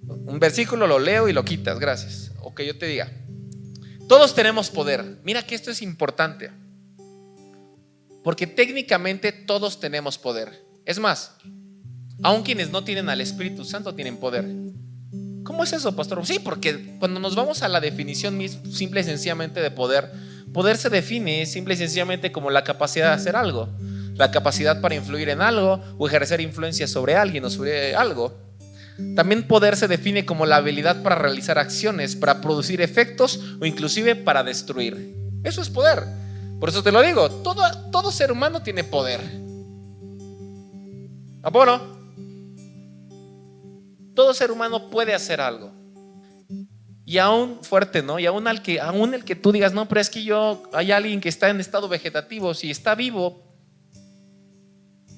un versículo, lo leo y lo quitas. Gracias. O que yo te diga, todos tenemos poder. Mira que esto es importante, porque técnicamente todos tenemos poder. Es más, aun quienes no tienen al Espíritu Santo tienen poder. ¿Cómo es eso, pastor? Sí, porque cuando nos vamos a la definición simple y sencillamente de poder, poder se define simple y sencillamente como la capacidad de hacer algo, la capacidad para influir en algo o ejercer influencia sobre alguien o sobre algo. También poder se define como la habilidad para realizar acciones, para producir efectos o inclusive para destruir. Eso es poder. Por eso te lo digo, todo ser humano tiene poder. ¿A poco no? Todo ser humano puede hacer algo. Y aún fuerte, ¿no? Y aún el que tú digas, no, pero es que hay alguien que está en estado vegetativo, si está vivo,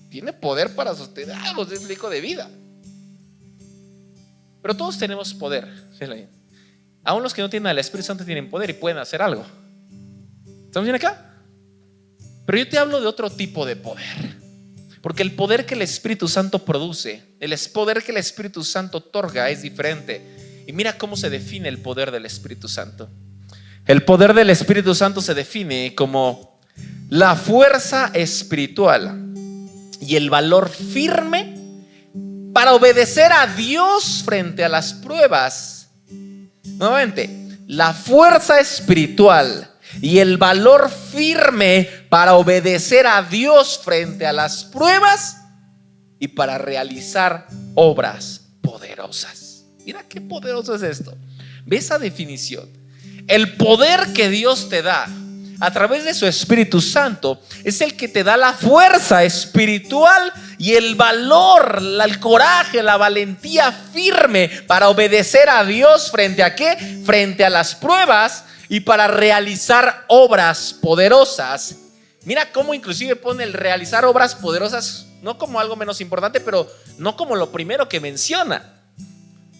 tiene poder para sostener algo, es explico, de vida. Pero todos tenemos poder. Aún los que no tienen al Espíritu Santo tienen poder y pueden hacer algo. ¿Estamos bien acá? Pero yo te hablo de otro tipo de poder. Porque el poder que el Espíritu Santo produce, el poder que el Espíritu Santo otorga es diferente. Y mira cómo se define el poder del Espíritu Santo. El poder del Espíritu Santo se define como la fuerza espiritual y el valor firme para obedecer a Dios frente a las pruebas Nuevamente, la fuerza espiritual y el valor firme para obedecer a Dios frente a las pruebas y para realizar obras poderosas. Mira qué poderoso es esto. ¿Ve esa definición? El poder que Dios te da a través de su Espíritu Santo es el que te da la fuerza espiritual y el valor, el coraje, la valentía firme para obedecer a Dios frente a ¿qué? Frente a las pruebas y para realizar obras poderosas. Mira cómo inclusive pone el realizar obras poderosas no como algo menos importante, pero no como lo primero que menciona.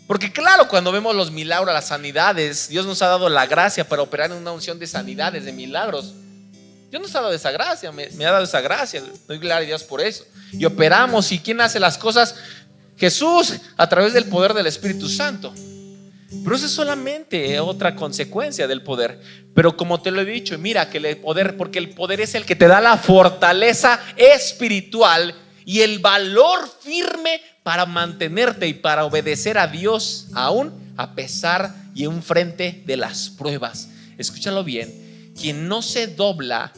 Porque claro, cuando vemos los milagros, las sanidades, Dios nos ha dado la gracia para operar en una unción de sanidades, de milagros. Dios nos ha dado esa gracia, me ha dado esa gracia. Doy gloria a Dios por eso. Y operamos. ¿Y quién hace las cosas? Jesús, a través del poder del Espíritu Santo. Pero eso es solamente otra consecuencia del poder. Pero como te lo he dicho, mira que el poder, porque el poder es el que te da la fortaleza espiritual y el valor firme para mantenerte y para obedecer a Dios aún a pesar y en frente de las pruebas. Escúchalo bien. Quien no se dobla,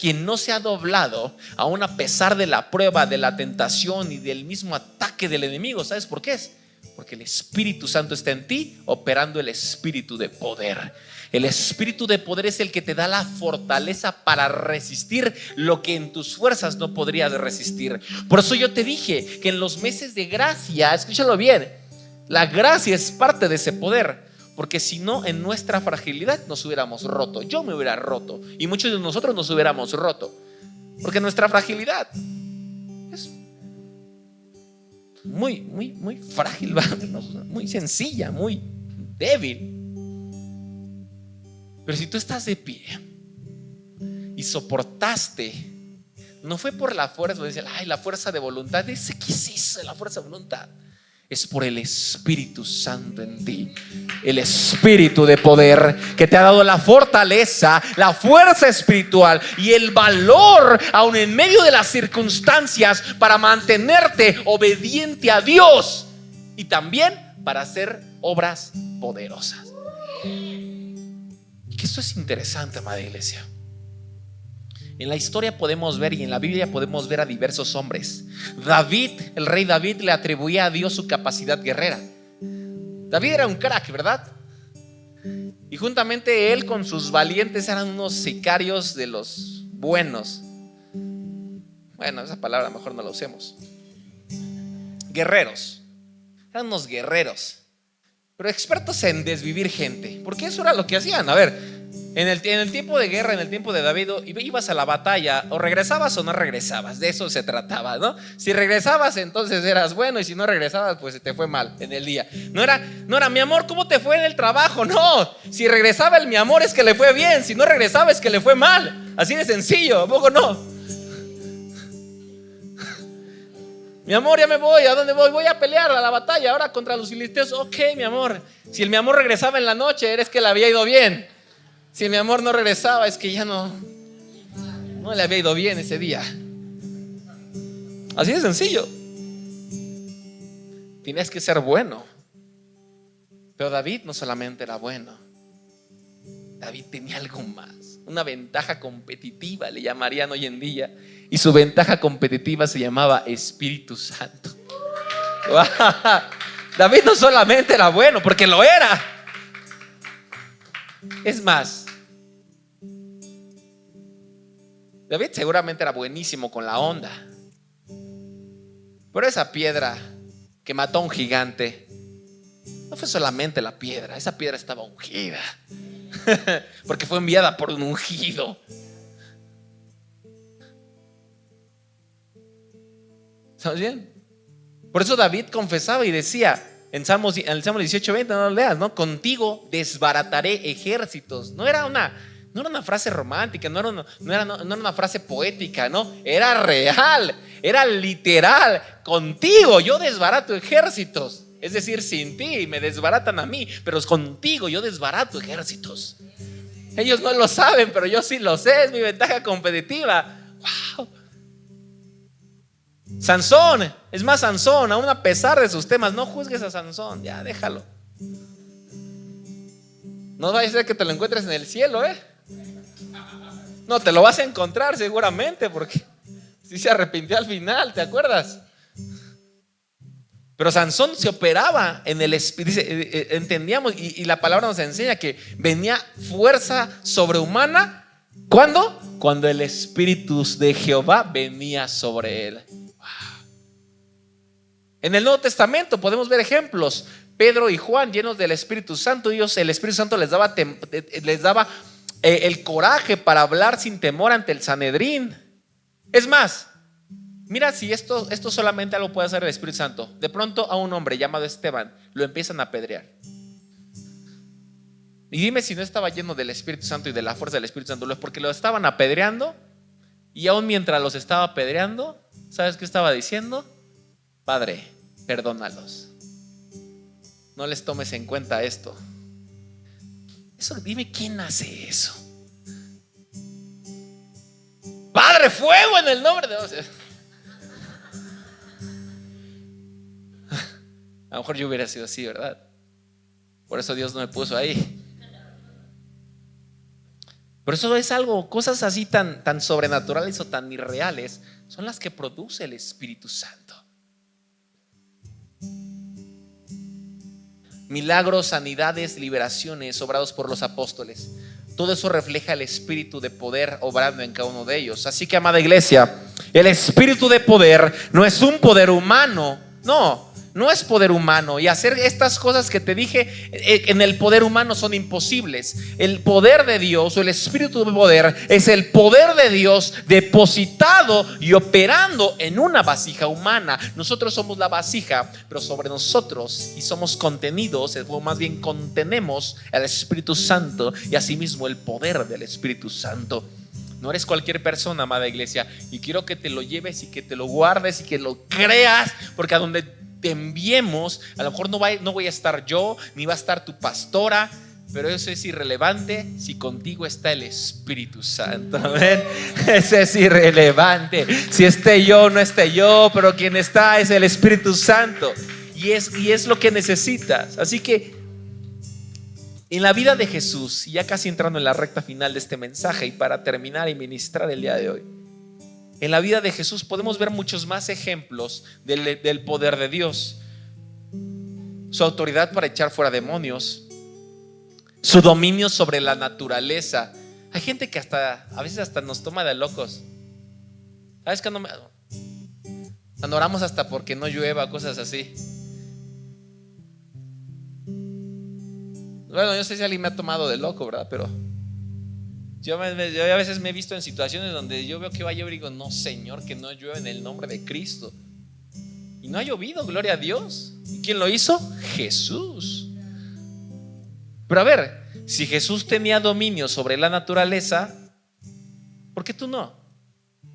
quien no se ha doblado aún a pesar de la prueba, de la tentación y del mismo ataque del enemigo, ¿sabes por qué es? Porque el Espíritu Santo está en ti, operando el espíritu de poder. El espíritu de poder es el que te da la fortaleza para resistir lo que en tus fuerzas no podrías resistir. Por eso yo te dije que en los meses de gracia, escúchalo bien, la gracia es parte de ese poder. Porque si no, en nuestra fragilidad nos hubiéramos roto. Yo me hubiera roto y muchos de nosotros nos hubiéramos roto. Porque nuestra fragilidad es muy frágil, muy sencilla, muy débil. Pero si tú estás de pie y soportaste, no fue por la fuerza, dicen, ay, la fuerza de voluntad, ¿qué es eso? La fuerza de voluntad es por el Espíritu Santo en ti, el Espíritu de poder que te ha dado la fortaleza, la fuerza espiritual y el valor, aun en medio de las circunstancias, para mantenerte obediente a Dios y también para hacer obras poderosas. Que esto es interesante, amada iglesia. En la historia podemos ver y en la Biblia podemos ver a diversos hombres. David, el rey David, le atribuía a Dios su capacidad guerrera. David era un crack, ¿verdad? Y juntamente él con sus valientes eran unos sicarios de los buenos. Bueno, esa palabra mejor no la usemos. Guerreros. Eran unos guerreros, pero expertos en desvivir gente, porque eso era lo que hacían. A ver, en el tiempo de guerra, en el tiempo de David, ibas a la batalla, o regresabas o no regresabas. De eso se trataba, ¿no? Si regresabas, entonces eras bueno, y si no regresabas, pues se te fue mal en el día. No era mi amor, ¿cómo te fue en el trabajo? No, si regresaba el mi amor es que le fue bien, si no regresaba es que le fue mal. Así de sencillo, ¿a poco no? Mi amor, ya me voy. ¿A dónde voy? Voy a pelear a la batalla ahora contra los filisteos. Ok, mi amor. Si el mi amor regresaba en la noche, eres que le había ido bien. Si mi amor no regresaba, es que ya no le había ido bien ese día. Así de sencillo. Tienes que ser bueno. Pero David no solamente era bueno. David tenía algo más. Una ventaja competitiva, le llamarían hoy en día. Y su ventaja competitiva se llamaba Espíritu Santo. David no solamente era bueno, porque lo era. Es más, David seguramente era buenísimo con la onda. Pero esa piedra que mató a un gigante no fue solamente la piedra. Esa piedra estaba ungida. Porque fue enviada por un ungido. ¿Sabes bien? Por eso David confesaba y decía en el Salmo 18:20, no lo leas, ¿no? Contigo desbarataré ejércitos. No era una frase romántica, no era una frase poética, no, era real, era literal. Contigo yo desbarato ejércitos. Es decir, sin ti me desbaratan a mí, pero contigo yo desbarato ejércitos. Ellos no lo saben, pero yo sí lo sé, es mi ventaja competitiva. Wow. Sansón, es más, Sansón, aún a pesar de sus temas, no juzgues a Sansón, ya déjalo. No vaya a ser que te lo encuentres en el cielo, ¿eh? No, te lo vas a encontrar seguramente, porque sí se arrepintió al final, ¿te acuerdas? Pero Sansón se operaba en el espíritu, entendíamos, y la palabra nos enseña que venía fuerza sobrehumana. ¿Cuándo? Cuando el espíritu de Jehová venía sobre él. En el Nuevo Testamento podemos ver ejemplos. Pedro y Juan, llenos del Espíritu Santo, el Espíritu Santo les daba el coraje para hablar sin temor ante el Sanedrín. Es más, mira, si esto solamente lo puede hacer el Espíritu Santo. De pronto a un hombre llamado Esteban lo empiezan a apedrear. Y dime si no estaba lleno del Espíritu Santo y de la fuerza del Espíritu Santo. Es porque lo estaban apedreando. Y aún mientras los estaba apedreando, ¿sabes qué estaba diciendo? Padre, perdónalos. No les tomes en cuenta esto. Eso, dime quién hace eso. Padre, fuego en el nombre de Dios. A lo mejor yo hubiera sido así, ¿verdad? Por eso Dios no me puso ahí. Pero eso es algo, cosas así tan sobrenaturales o tan irreales, son las que produce el Espíritu Santo. Milagros, sanidades, liberaciones obrados por los apóstoles. Todo eso refleja el espíritu de poder obrando en cada uno de ellos. Así que, amada iglesia, el espíritu de poder no es un poder humano. No es poder humano. Y hacer estas cosas que te dije en el poder humano son imposibles. El poder de Dios o el espíritu de poder es el poder de Dios depositado y operando en una vasija humana. Nosotros somos la vasija, pero sobre nosotros y somos contenidos, o más bien contenemos el Espíritu Santo y asimismo el poder del Espíritu Santo. No eres cualquier persona, amada iglesia, y quiero que te lo lleves y que te lo guardes y que lo creas, porque a donde te enviemos, a lo mejor no voy a estar yo, ni va a estar tu pastora, pero eso es irrelevante si contigo está el Espíritu Santo. Amén. Eso es irrelevante si esté yo o no esté yo, pero quien está es el Espíritu Santo, y es lo que necesitas. Así que en la vida de Jesús, ya casi entrando en la recta final de este mensaje y para terminar y ministrar el día de hoy, en la vida de Jesús podemos ver muchos más ejemplos del poder de Dios. Su autoridad para echar fuera demonios, su dominio sobre la naturaleza. Hay gente que a veces hasta nos toma de locos. ¿Sabes que cuando oramos hasta porque no llueva, cosas así? Bueno, yo sé si alguien me ha tomado de loco, ¿verdad? Pero yo a veces me he visto en situaciones donde yo veo que va a llover y digo, no, Señor, que no llueve en el nombre de Cristo. Y no ha llovido, gloria a Dios. ¿Y quién lo hizo? Jesús. Pero a ver, si Jesús tenía dominio sobre la naturaleza, ¿por qué tú no?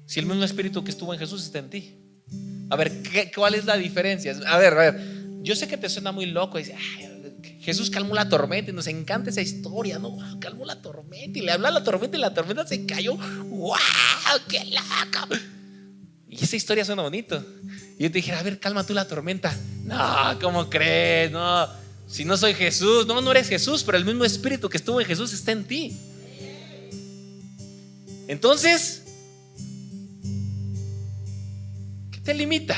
Si el mismo espíritu que estuvo en Jesús está en ti. A ver, ¿cuál es la diferencia? A ver, yo sé que te suena muy loco y dices, ay, Jesús calmó la tormenta y nos encanta esa historia, ¿no? Wow, calmó la tormenta y le habló a la tormenta y la tormenta se cayó. ¡Wow! ¡Qué loco! Y esa historia suena bonito. Y yo te dije, a ver, calma tú la tormenta. No, ¿cómo crees? No, si no soy Jesús. No eres Jesús, pero el mismo espíritu que estuvo en Jesús está en ti. Entonces, ¿qué te limita?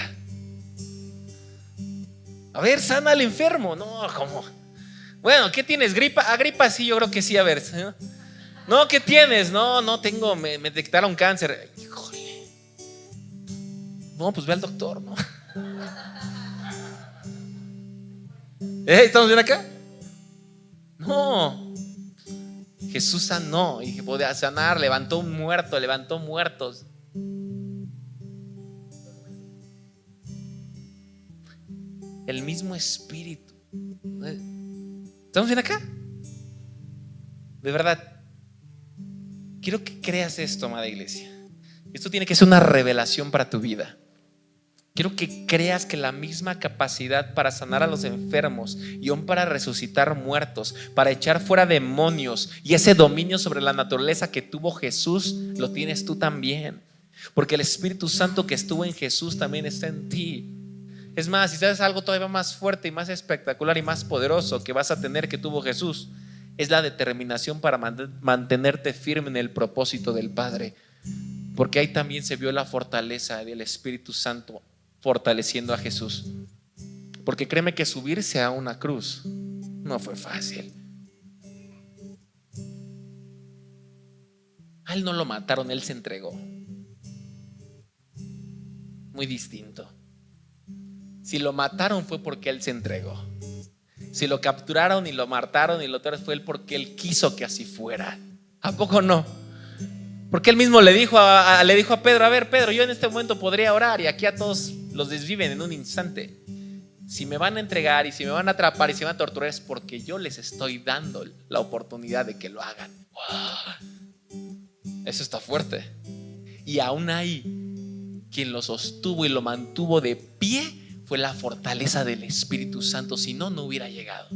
A ver, sana al enfermo. No, ¿cómo? Bueno, ¿qué tienes? ¿Gripa? A gripa sí, yo creo que sí, a ver. No, ¿qué tienes? No tengo, me detectaron cáncer. Híjole. No, pues ve al doctor, ¿no? ¿Estamos bien acá? No. Jesús sanó y podía sanar, levantó un muerto, levantó muertos. El mismo espíritu. ¿Estamos bien acá? De verdad, quiero que creas esto, amada iglesia. Esto tiene que ser una revelación para tu vida. Quiero que creas que la misma capacidad para sanar a los enfermos y aún para resucitar muertos, para echar fuera demonios y ese dominio sobre la naturaleza que tuvo Jesús, lo tienes tú también. Porque el Espíritu Santo que estuvo en Jesús también está en ti. Es más, si sabes algo todavía más fuerte y más espectacular y más poderoso que vas a tener que tuvo Jesús, es la determinación para mantenerte firme en el propósito del Padre, porque ahí también se vio la fortaleza del Espíritu Santo fortaleciendo a Jesús. Porque créeme que subirse a una cruz no fue fácil. A él no lo mataron, él se entregó. Muy distinto. Si lo mataron fue porque él se entregó. Si lo capturaron y lo mataron y lo tiraron fue él porque él quiso que así fuera. ¿A poco no? Porque él mismo le dijo a Pedro: a ver, Pedro, yo en este momento podría orar y aquí a todos los desviven en un instante. Si me van a entregar y si me van a atrapar y si me van a torturar es porque yo les estoy dando la oportunidad de que lo hagan. ¡Wow! Eso está fuerte. Y aún ahí, quien lo sostuvo y lo mantuvo de pie fue la fortaleza del Espíritu Santo. Si no, no hubiera llegado.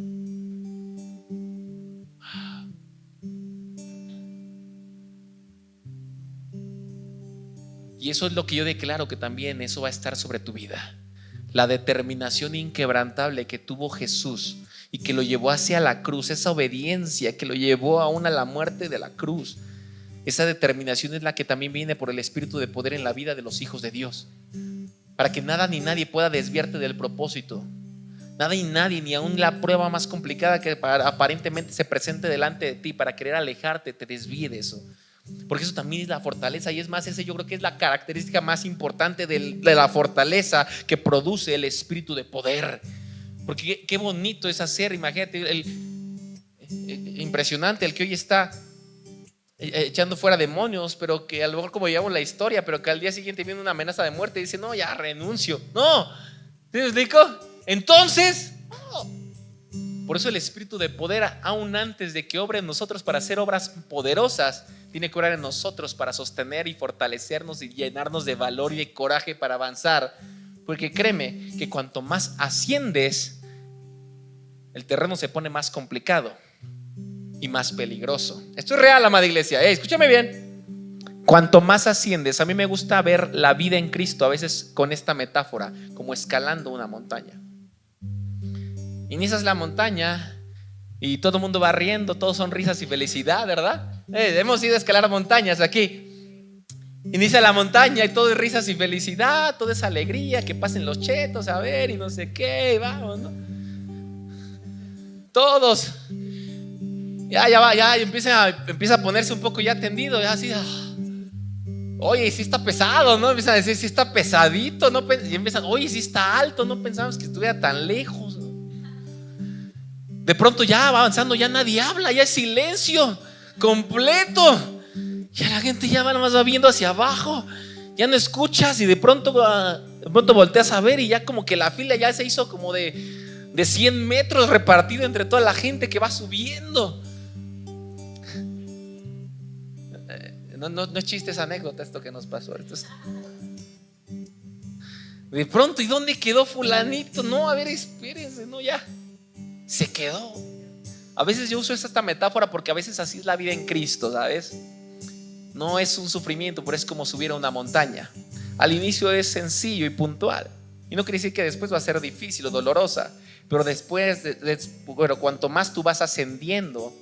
Y eso es lo que yo declaro, que también eso va a estar sobre tu vida. La determinación inquebrantable que tuvo Jesús y que lo llevó hacia la cruz, esa obediencia que lo llevó aún a la muerte de la cruz, esa determinación es la que también viene por el Espíritu de poder en la vida de los hijos de Dios, para que nada ni nadie pueda desviarte del propósito. Nada y nadie, ni aún la prueba más complicada que aparentemente se presente delante de ti para querer alejarte, te desvíe de eso. Porque eso también es la fortaleza. Y es más, ese yo creo que es la característica más importante de la fortaleza que produce el espíritu de poder. Porque qué bonito es hacer, imagínate, impresionante el que hoy está echando fuera demonios, pero que a lo mejor como llevamos la historia, pero que al día siguiente viene una amenaza de muerte y dice: no, ya renuncio. No, ¿sí me explico? Entonces, no. Por eso el espíritu de poder, aún antes de que obre en nosotros para hacer obras poderosas, tiene que orar en nosotros para sostener y fortalecernos y llenarnos de valor y de coraje para avanzar. Porque créeme que cuanto más asciendes, el terreno se pone más complicado y más peligroso. Esto es real, amada iglesia. Escúchame bien. Cuanto más asciendes, a mí me gusta ver la vida en Cristo a veces con esta metáfora, como escalando una montaña. Inicias la montaña y todo el mundo va riendo, todos son risas y felicidad, ¿verdad? Hemos ido a escalar montañas aquí. Inicia la montaña y todo es risas y felicidad, toda esa alegría, que pasen los chetos a ver y no sé qué, y vamos, ¿no? Todos ya empieza a ponerse un poco ya tendido, ya así. Oye, sí está pesado, ¿no? Empiezan a decir: sí está pesadito, ¿no? Y empiezan: oye, sí está alto, no pensamos que estuviera tan lejos, ¿no? De pronto ya va avanzando, ya nadie habla, ya es silencio completo. Ya la gente ya nomás va viendo hacia abajo, ya no escuchas y de pronto volteas a ver y ya como que la fila ya se hizo como de 100 metros repartido entre toda la gente que va subiendo. No es chiste, esa anécdota, esto que nos pasó. Entonces, de pronto, ¿y dónde quedó fulanito? No, a ver, espérense, no, ya se quedó. A veces yo uso esta metáfora porque a veces así es la vida en Cristo, ¿sabes? No es un sufrimiento, pero es como subir a una montaña. Al inicio es sencillo y puntual, y no quiere decir que después va a ser difícil o dolorosa, pero después, bueno, cuanto más tú vas ascendiendo,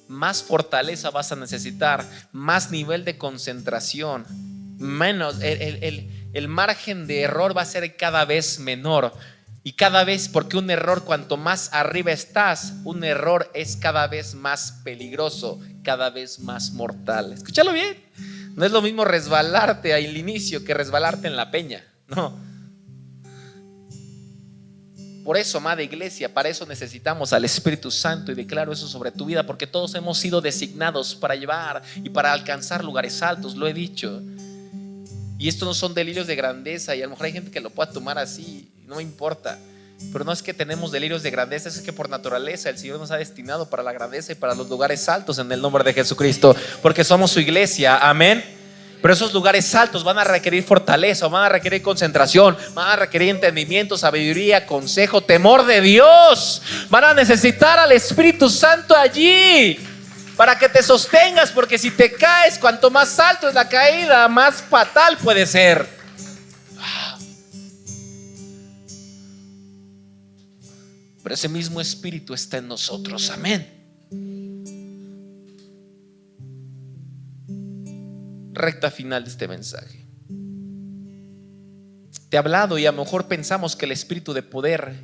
más fortaleza vas a necesitar, más nivel de concentración, menos, el margen de error va a ser cada vez menor. Y cada vez, porque un error, cuanto más arriba estás, un error es cada vez más peligroso, cada vez más mortal. Escúchalo bien. No es lo mismo resbalarte al inicio que resbalarte en la peña. No. Por eso, amada iglesia, para eso necesitamos al Espíritu Santo, y declaro eso sobre tu vida, porque todos hemos sido designados para llevar y para alcanzar lugares altos, lo he dicho. Y estos no son delirios de grandeza, y a lo mejor hay gente que lo pueda tomar así, no me importa, pero no es que tenemos delirios de grandeza, es que por naturaleza el Señor nos ha destinado para la grandeza y para los lugares altos en el nombre de Jesucristo, porque somos su iglesia, amén. Pero esos lugares altos van a requerir fortaleza, van a requerir concentración, van a requerir entendimiento, sabiduría, consejo, temor de Dios. Van a necesitar al Espíritu Santo allí para que te sostengas, porque si te caes, cuanto más alto es la caída, más fatal puede ser. Pero ese mismo Espíritu está en nosotros, amén. recta final de este mensaje. Te he hablado y a lo mejor pensamos que el espíritu de poder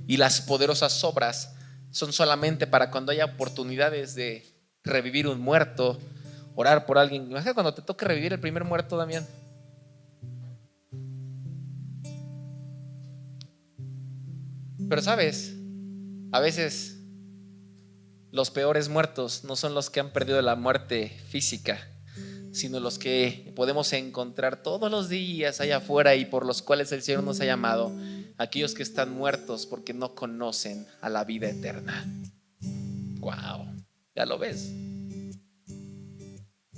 y las poderosas obras son solamente para cuando haya oportunidades de revivir un muerto, orar por alguien. Imagínate cuando te toque revivir el primer muerto, Damián. Pero sabes, a veces los peores muertos no son los que han perdido la muerte física, sino los que podemos encontrar todos los días allá afuera y por los cuales el Señor nos ha llamado, aquellos que están muertos porque no conocen a la vida eterna. Wow, ya lo ves.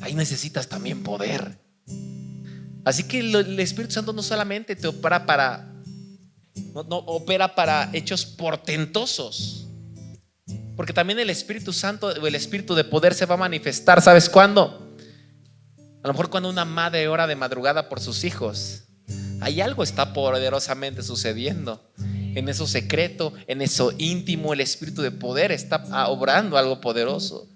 Ahí necesitas también poder. Así que el Espíritu Santo no solamente te opera para no opera para hechos portentosos, porque también el Espíritu Santo o el Espíritu de poder se va a manifestar. ¿Sabes cuándo? A lo mejor cuando una madre ora de madrugada por sus hijos. Hay algo está poderosamente sucediendo. En eso secreto, en eso íntimo, el Espíritu de poder está obrando algo poderoso.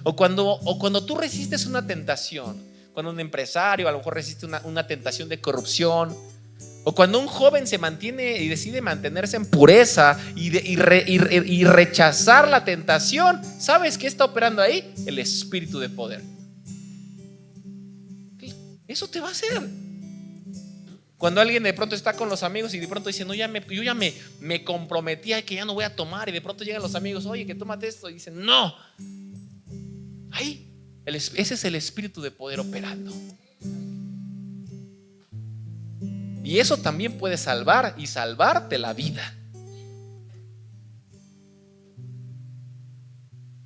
O cuando tú resistes una tentación, cuando un empresario a lo mejor resiste una tentación de corrupción, o cuando un joven se mantiene y decide mantenerse en pureza y rechazar la tentación, ¿sabes qué está operando ahí? El Espíritu de poder. Eso te va a hacer. Cuando alguien de pronto está con los amigos y de pronto dice, no, yo ya me comprometí a que ya no voy a tomar, y de pronto llegan los amigos, oye, que tómate esto, y dicen, no. Ahí, ese es el Espíritu de poder operando. Y eso también puede salvar y salvarte la vida.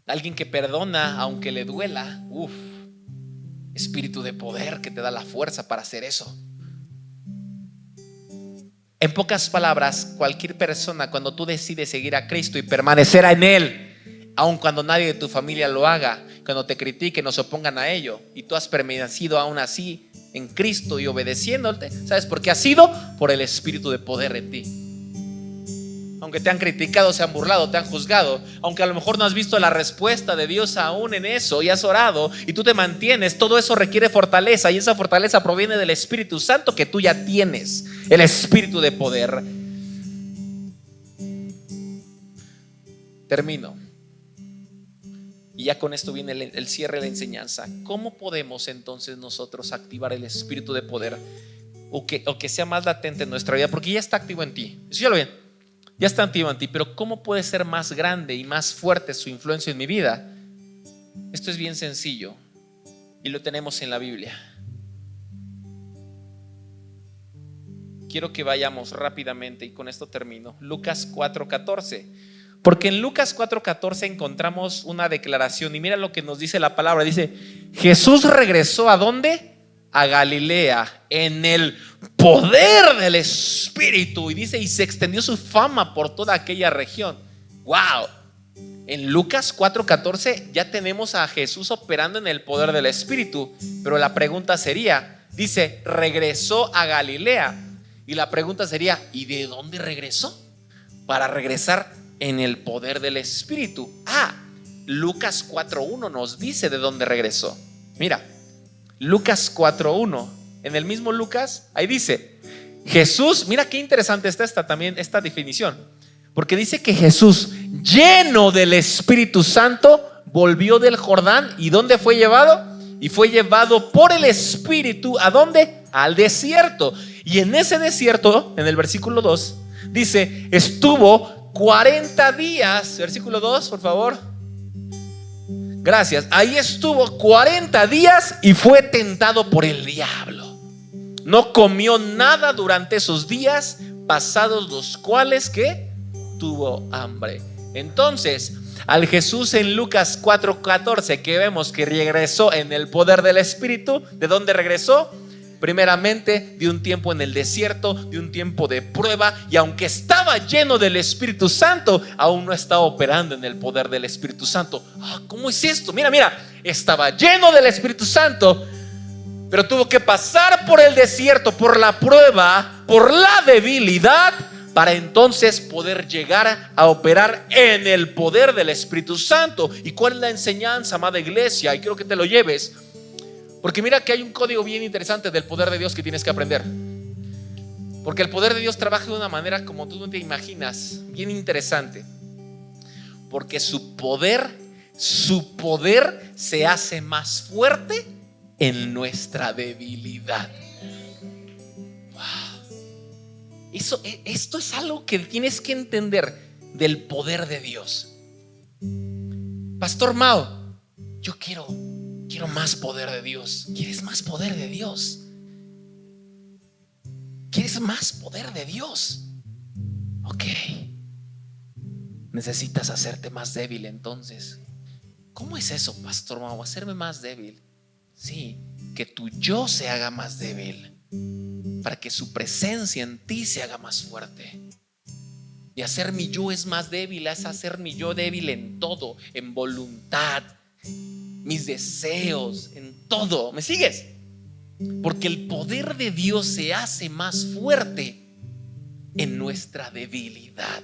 Alguien que perdona aunque le duela, espíritu de poder que te da la fuerza para hacer eso. En pocas palabras, cualquier persona, cuando tú decides seguir a Cristo y permanecer en Él, aun cuando nadie de tu familia lo haga, cuando te critiquen o se opongan a ello, y tú has permanecido aún así en Cristo y obedeciéndote, ¿sabes por qué ha sido? Por el Espíritu de poder en ti. Aunque te han criticado, se han burlado, te han juzgado, aunque a lo mejor no has visto la respuesta de Dios aún en eso y has orado y tú te mantienes, todo eso requiere fortaleza, y esa fortaleza proviene del Espíritu Santo que tú ya tienes, el Espíritu de poder. Termino. Y ya con esto viene el cierre de la enseñanza. ¿Cómo podemos entonces nosotros activar el Espíritu de poder o que sea más latente en nuestra vida? Porque ya está activo en ti. Escúchalo bien. Ya está activo en ti, pero ¿cómo puede ser más grande y más fuerte su influencia en mi vida? Esto es bien sencillo y lo tenemos en la Biblia. Quiero que vayamos rápidamente y con esto termino. Lucas 4:14. Porque en Lucas 4:14 encontramos una declaración y mira lo que nos dice la palabra. Dice, Jesús regresó ¿a dónde? A Galilea en el poder del Espíritu, y dice, y se extendió su fama por toda aquella región. Wow. En Lucas 4:14 ya tenemos a Jesús operando en el poder del Espíritu, pero la pregunta sería, dice, regresó a Galilea, y la pregunta sería, ¿y de dónde regresó? Para regresar en el poder del Espíritu. Lucas 4:1 nos dice de dónde regresó. Mira, Lucas 4:1, en el mismo Lucas, ahí dice, Jesús, mira qué interesante está esta definición, porque dice que Jesús, lleno del Espíritu Santo, volvió del Jordán. ¿Y dónde fue llevado? Y fue llevado por el Espíritu, ¿a dónde? Al desierto. Y en ese desierto, en el versículo 2, dice, estuvo 40 días, versículo 2, por favor. Gracias. Ahí estuvo 40 días y fue tentado por el diablo. No comió nada durante esos días, pasados los cuales que tuvo hambre. Entonces, al Jesús en Lucas 4:14 que vemos que regresó en el poder del Espíritu, ¿de dónde regresó? Primeramente de un tiempo en el desierto, de un tiempo de prueba, y aunque estaba lleno del Espíritu Santo, aún no estaba operando en el poder del Espíritu Santo. ¿Cómo es esto? Mira, estaba lleno del Espíritu Santo, pero tuvo que pasar por el desierto, por la prueba, por la debilidad, para entonces poder llegar a operar en el poder del Espíritu Santo. ¿Y cuál es la enseñanza, amada iglesia? Y quiero que te lo lleves. Porque mira que hay un código bien interesante del poder de Dios que tienes que aprender. Porque el poder de Dios trabaja de una manera como tú no te imaginas, bien interesante. Porque su poder se hace más fuerte en nuestra debilidad. Wow. Esto es algo que tienes que entender del poder de Dios. Pastor Mao, yo quiero más poder de Dios. ¿Quieres más poder de Dios? ¿Quieres más poder de Dios? Ok. Necesitas hacerte más débil entonces. ¿Cómo es eso, Pastor Mao? ¿Hacerme más débil? Sí, que tu yo se haga más débil, para que su presencia en ti se haga más fuerte. Y hacer mi yo es más débil, es hacer mi yo débil en todo, en voluntad, mis deseos, en todo. ¿Me sigues? Porque el poder de Dios se hace más fuerte en nuestra debilidad.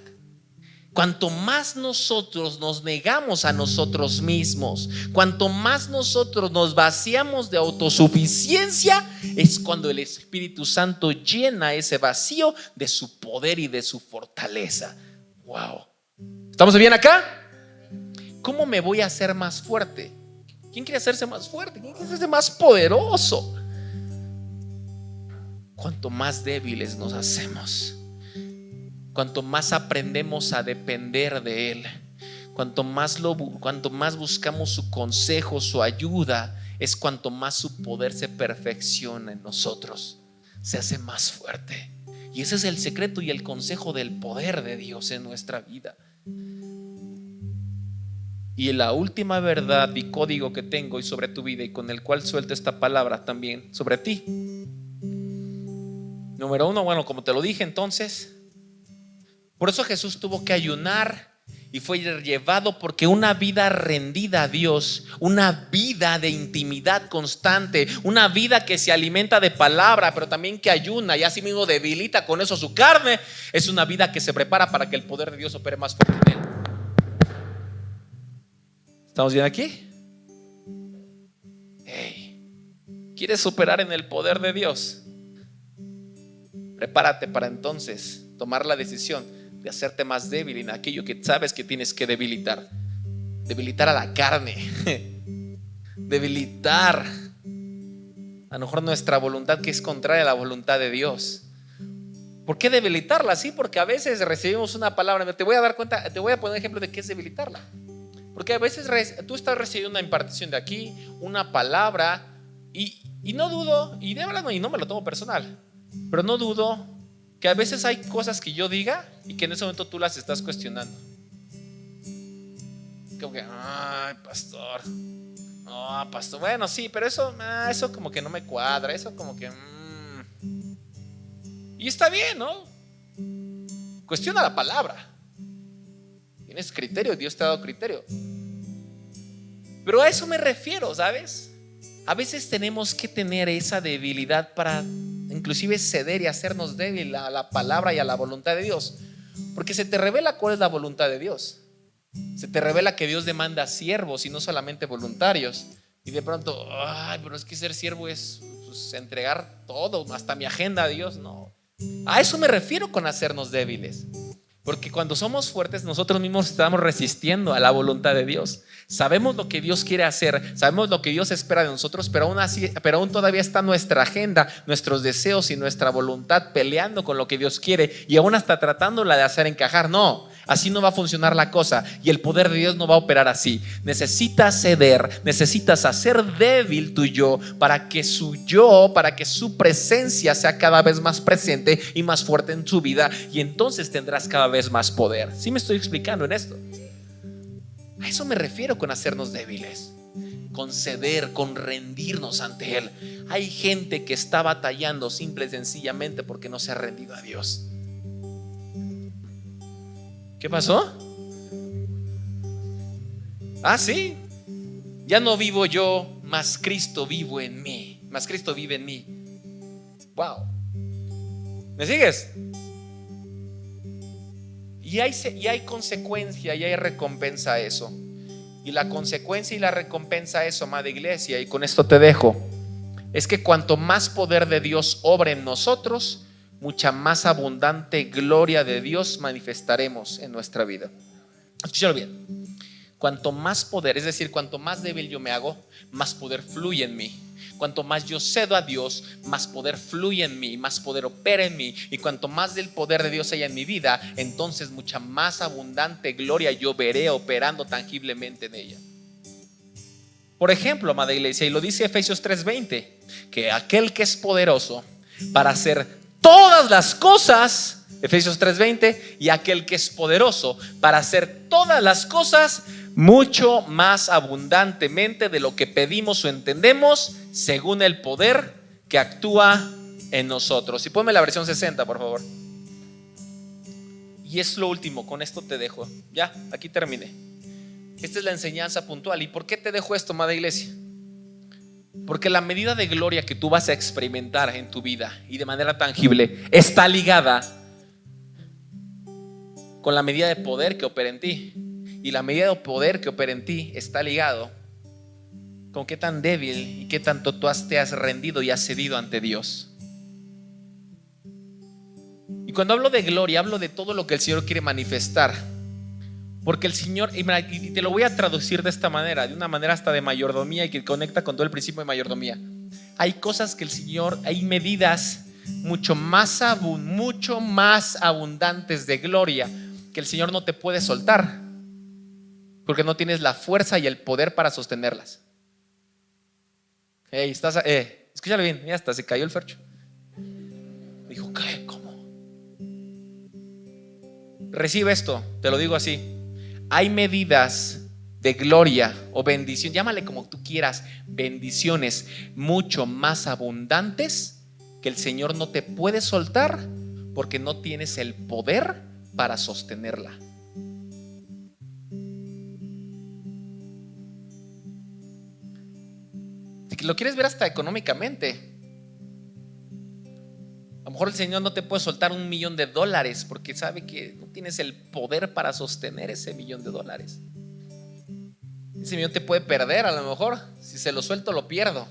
Cuanto más nosotros nos negamos a nosotros mismos, cuanto más nosotros nos vaciamos de autosuficiencia, es cuando el Espíritu Santo llena ese vacío de su poder y de su fortaleza. Wow. ¿Estamos bien acá? ¿Cómo me voy a hacer más fuerte? ¿Quién quiere hacerse más fuerte? ¿Quién quiere hacerse más poderoso? Cuanto más débiles nos hacemos, cuanto más aprendemos a depender de Él, cuanto más buscamos su consejo, su ayuda, es cuanto más su poder se perfecciona en nosotros, se hace más fuerte. Y ese es el secreto y el consejo del poder de Dios en nuestra vida. Y la última verdad y código que tengo y sobre tu vida, y con el cual suelto esta palabra también sobre ti. Número 1, bueno, como te lo dije entonces, por eso Jesús tuvo que ayunar y fue llevado, porque una vida rendida a Dios, una vida de intimidad constante, una vida que se alimenta de palabra, pero también que ayuna y así mismo debilita con eso su carne, es una vida que se prepara para que el poder de Dios opere más fuerte en él. ¿Estamos bien aquí? Hey, ¿quieres operar en el poder de Dios? Prepárate para entonces tomar la decisión de hacerte más débil en aquello que sabes que tienes que debilitar. Debilitar a la carne. Debilitar a lo mejor nuestra voluntad, que es contraria a la voluntad de Dios. ¿Por qué debilitarla? Sí, porque a veces recibimos una palabra. Te voy a poner ejemplo de qué es debilitarla. Porque a veces tú estás recibiendo una impartición de aquí, una palabra, y no dudo, y de verdad, y no me lo tomo personal, pero no dudo que a veces hay cosas que yo diga y que en ese momento tú las estás cuestionando. Como que, ay, pastor, no, pastor, bueno, sí, pero eso como que no me cuadra, eso como que y está bien, ¿no? Cuestiona la palabra. Tienes criterio, Dios te ha dado criterio. Pero a eso me refiero, ¿sabes? A veces tenemos que tener esa debilidad para inclusive ceder y hacernos débil a la palabra y a la voluntad de Dios. Porque se te revela cuál es la voluntad de Dios. Se te revela que Dios demanda siervos y no solamente voluntarios. Y de pronto, ay, pero es que ser siervo es pues, entregar todo, hasta mi agenda a Dios. No. A eso me refiero con hacernos débiles. Porque cuando somos fuertes, nosotros mismos estamos resistiendo a la voluntad de Dios. Sabemos lo que Dios quiere hacer, sabemos lo que Dios espera de nosotros, pero aún todavía está nuestra agenda, nuestros deseos y nuestra voluntad peleando con lo que Dios quiere, y aún hasta tratándola de hacer encajar. No, así no va a funcionar la cosa, y el poder de Dios no va a operar así. Necesitas ceder, necesitas hacer débil tu yo para que su presencia sea cada vez más presente y más fuerte en tu vida, y entonces tendrás cada vez más poder. ¿Sí me estoy explicando en esto? A eso me refiero con hacernos débiles, con ceder, con rendirnos ante Él. Hay gente que está batallando simple y sencillamente porque no se ha rendido a Dios. ¿Qué pasó? Ah, sí. Ya no vivo yo, mas Cristo vivo en mí. Mas Cristo vive en mí. Wow. ¿Me sigues? Y hay consecuencia y hay recompensa a eso. Y la consecuencia y la recompensa a eso, amada iglesia, y con esto te dejo, es que cuanto más poder de Dios obra en nosotros, mucha más abundante gloria de Dios manifestaremos en nuestra vida. Escúchalo bien. Cuanto más poder, es decir, cuanto más débil yo me hago, más poder fluye en mí. Cuanto más yo cedo a Dios, más poder fluye en mí, más poder opera en mí. Y cuanto más del poder de Dios haya en mi vida, entonces mucha más abundante gloria yo veré operando tangiblemente en ella. Por ejemplo, amada iglesia, y lo dice Efesios 3:20, que aquel que es poderoso para hacer todas las cosas, Efesios 3:20, y aquel que es poderoso para hacer todas las cosas mucho más abundantemente de lo que pedimos o entendemos, según el poder que actúa en nosotros. Y ponme la versión 60, por favor. Y es lo último, con esto te dejo. Ya, aquí terminé. Esta es la enseñanza puntual. ¿Y por qué te dejo esto, amada iglesia? Porque la medida de gloria que tú vas a experimentar en tu vida y de manera tangible está ligada con la medida de poder que opera en ti. Y la medida de poder que opera en ti está ligado con qué tan débil y qué tanto tú te has rendido y has cedido ante Dios. Y cuando hablo de gloria, hablo de todo lo que el Señor quiere manifestar. Porque el Señor, y te lo voy a traducir de esta manera, de una manera hasta de mayordomía y que conecta con todo el principio de mayordomía. Hay cosas que el Señor, hay medidas mucho más abundantes de gloria que el Señor no te puede soltar, porque no tienes la fuerza y el poder para sostenerlas. Escúchale bien, mira, hasta se cayó el Fercho. Dijo, ¿qué? ¿Cómo? Recibe esto, te lo digo así. Hay medidas de gloria o bendición, llámale como tú quieras, bendiciones mucho más abundantes que el Señor no te puede soltar porque no tienes el poder para sostenerla. Si lo quieres ver hasta económicamente, a lo mejor el Señor no te puede soltar $1,000,000 porque sabe que no tienes el poder para sostener ese $1,000,000. Ese millón te puede perder a lo mejor. Si se lo suelto lo pierdo.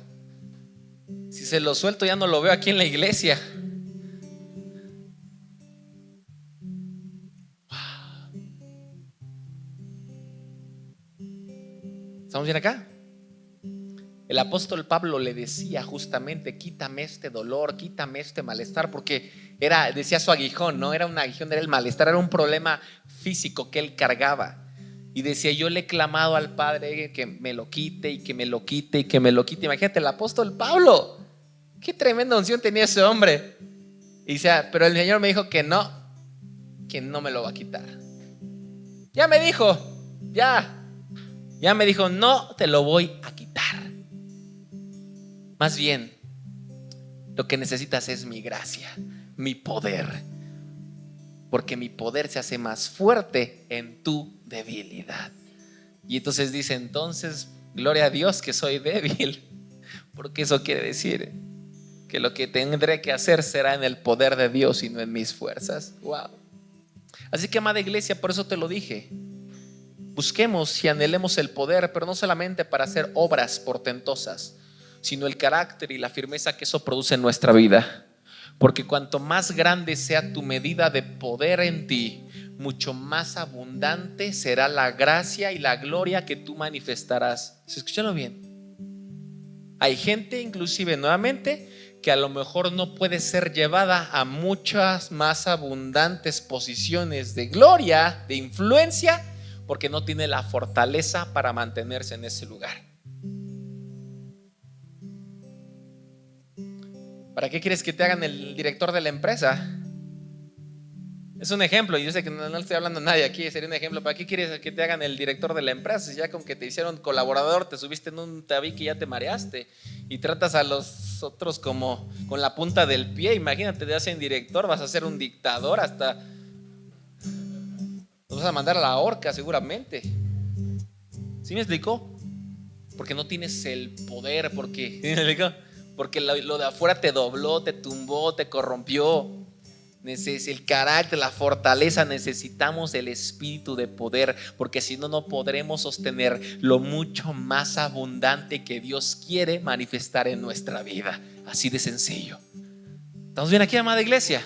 Si se lo suelto ya no lo veo aquí en la iglesia. ¿Estamos bien acá? El apóstol Pablo le decía justamente: quítame este dolor, quítame este malestar, porque decía su aguijón, no era un aguijón, era el malestar, era un problema físico que él cargaba. Y decía: yo le he clamado al Padre que me lo quite y que me lo quite y que me lo quite. Imagínate, el apóstol Pablo, qué tremenda unción tenía ese hombre. Y decía: pero el Señor me dijo que no me lo va a quitar. Ya me dijo, no te lo voy a quitar. Más bien, lo que necesitas es mi gracia, mi poder, porque mi poder se hace más fuerte en tu debilidad. Y entonces dice: entonces, gloria a Dios que soy débil, porque eso quiere decir que lo que tendré que hacer será en el poder de Dios y no en mis fuerzas. Wow. Así que, amada iglesia, por eso te lo dije, busquemos y anhelemos el poder, pero no solamente para hacer obras portentosas, sino el carácter y la firmeza que eso produce en nuestra vida. Porque cuanto más grande sea tu medida de poder en ti, mucho más abundante será la gracia y la gloria que tú manifestarás. ¿Se escucharon bien? Hay gente, inclusive nuevamente, que a lo mejor no puede ser llevada a muchas más abundantes posiciones de gloria, de influencia, porque no tiene la fortaleza para mantenerse en ese lugar. ¿Para qué quieres que te hagan el director de la empresa? Es un ejemplo, y yo sé que no le estoy hablando a nadie aquí, sería un ejemplo. ¿Para qué quieres que te hagan el director de la empresa? Si ya con que te hicieron colaborador, te subiste en un tabique y ya te mareaste, y tratas a los otros como con la punta del pie. Imagínate, te hacen director, vas a ser un dictador, hasta los vas a mandar a la horca seguramente. ¿Sí me explicó? Porque no tienes el poder, porque lo de afuera te dobló, te tumbó, te corrompió. el carácter, la fortaleza. Necesitamos el espíritu de poder, porque si no, no podremos sostener lo mucho más abundante que Dios quiere manifestar en nuestra vida. Así de sencillo. ¿Estamos bien aquí, amada iglesia?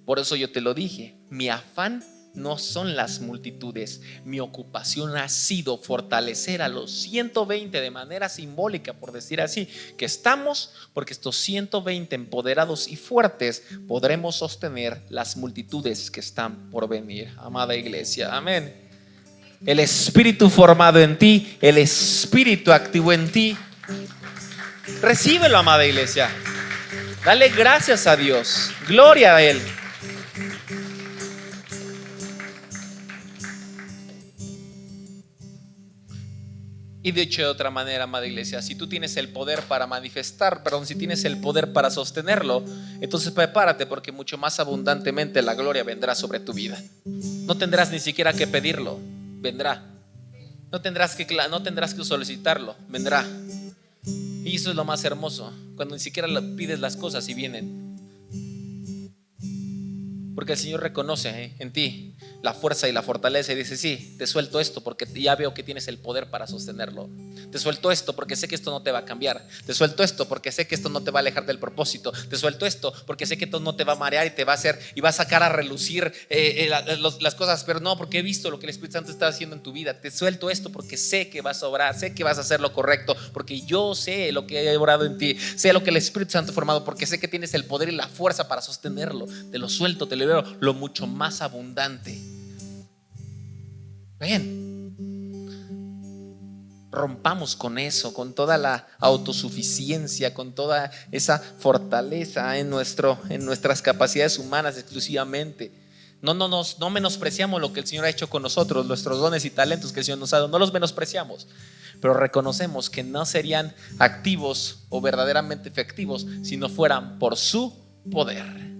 Por eso yo te lo dije, mi afán no son las multitudes. Mi ocupación ha sido fortalecer a los 120 de manera simbólica, por decir así, que estamos, porque estos 120 empoderados y fuertes podremos sostener las multitudes que están por venir. Amada iglesia, amén. El espíritu formado en ti, el espíritu activo en ti, recíbelo, amada iglesia. Dale gracias a Dios, gloria a Él. Y dicho de otra manera, amada iglesia, si tú tienes el poder para manifestar, si tienes el poder para sostenerlo, entonces prepárate, porque mucho más abundantemente la gloria vendrá sobre tu vida. No tendrás ni siquiera que pedirlo, vendrá. No tendrás que solicitarlo, vendrá. Y eso es lo más hermoso, cuando ni siquiera pides las cosas y vienen. Porque el Señor reconoce en ti la fuerza y la fortaleza y dice: sí, te suelto esto porque ya veo que tienes el poder para sostenerlo. Te suelto esto porque sé que esto no te va a cambiar. Te suelto esto porque sé que esto no te va a alejar del propósito. Te suelto esto porque sé que esto no te va a marear y te va a hacer y va a sacar a relucir las cosas. Pero no, porque he visto lo que el Espíritu Santo está haciendo en tu vida. Te suelto esto porque sé que vas a obrar, sé que vas a hacer lo correcto, porque yo sé lo que he obrado en ti, sé lo que el Espíritu Santo ha formado, porque sé que tienes el poder y la fuerza para sostenerlo. Te lo suelto, te libero lo mucho más abundante. Ven, rompamos con eso, con toda la autosuficiencia, con toda esa fortaleza en nuestras capacidades humanas exclusivamente. No menospreciamos lo que el Señor ha hecho con nosotros, nuestros dones y talentos que el Señor nos ha dado, no los menospreciamos, pero reconocemos que no serían activos o verdaderamente efectivos si no fueran por su poder.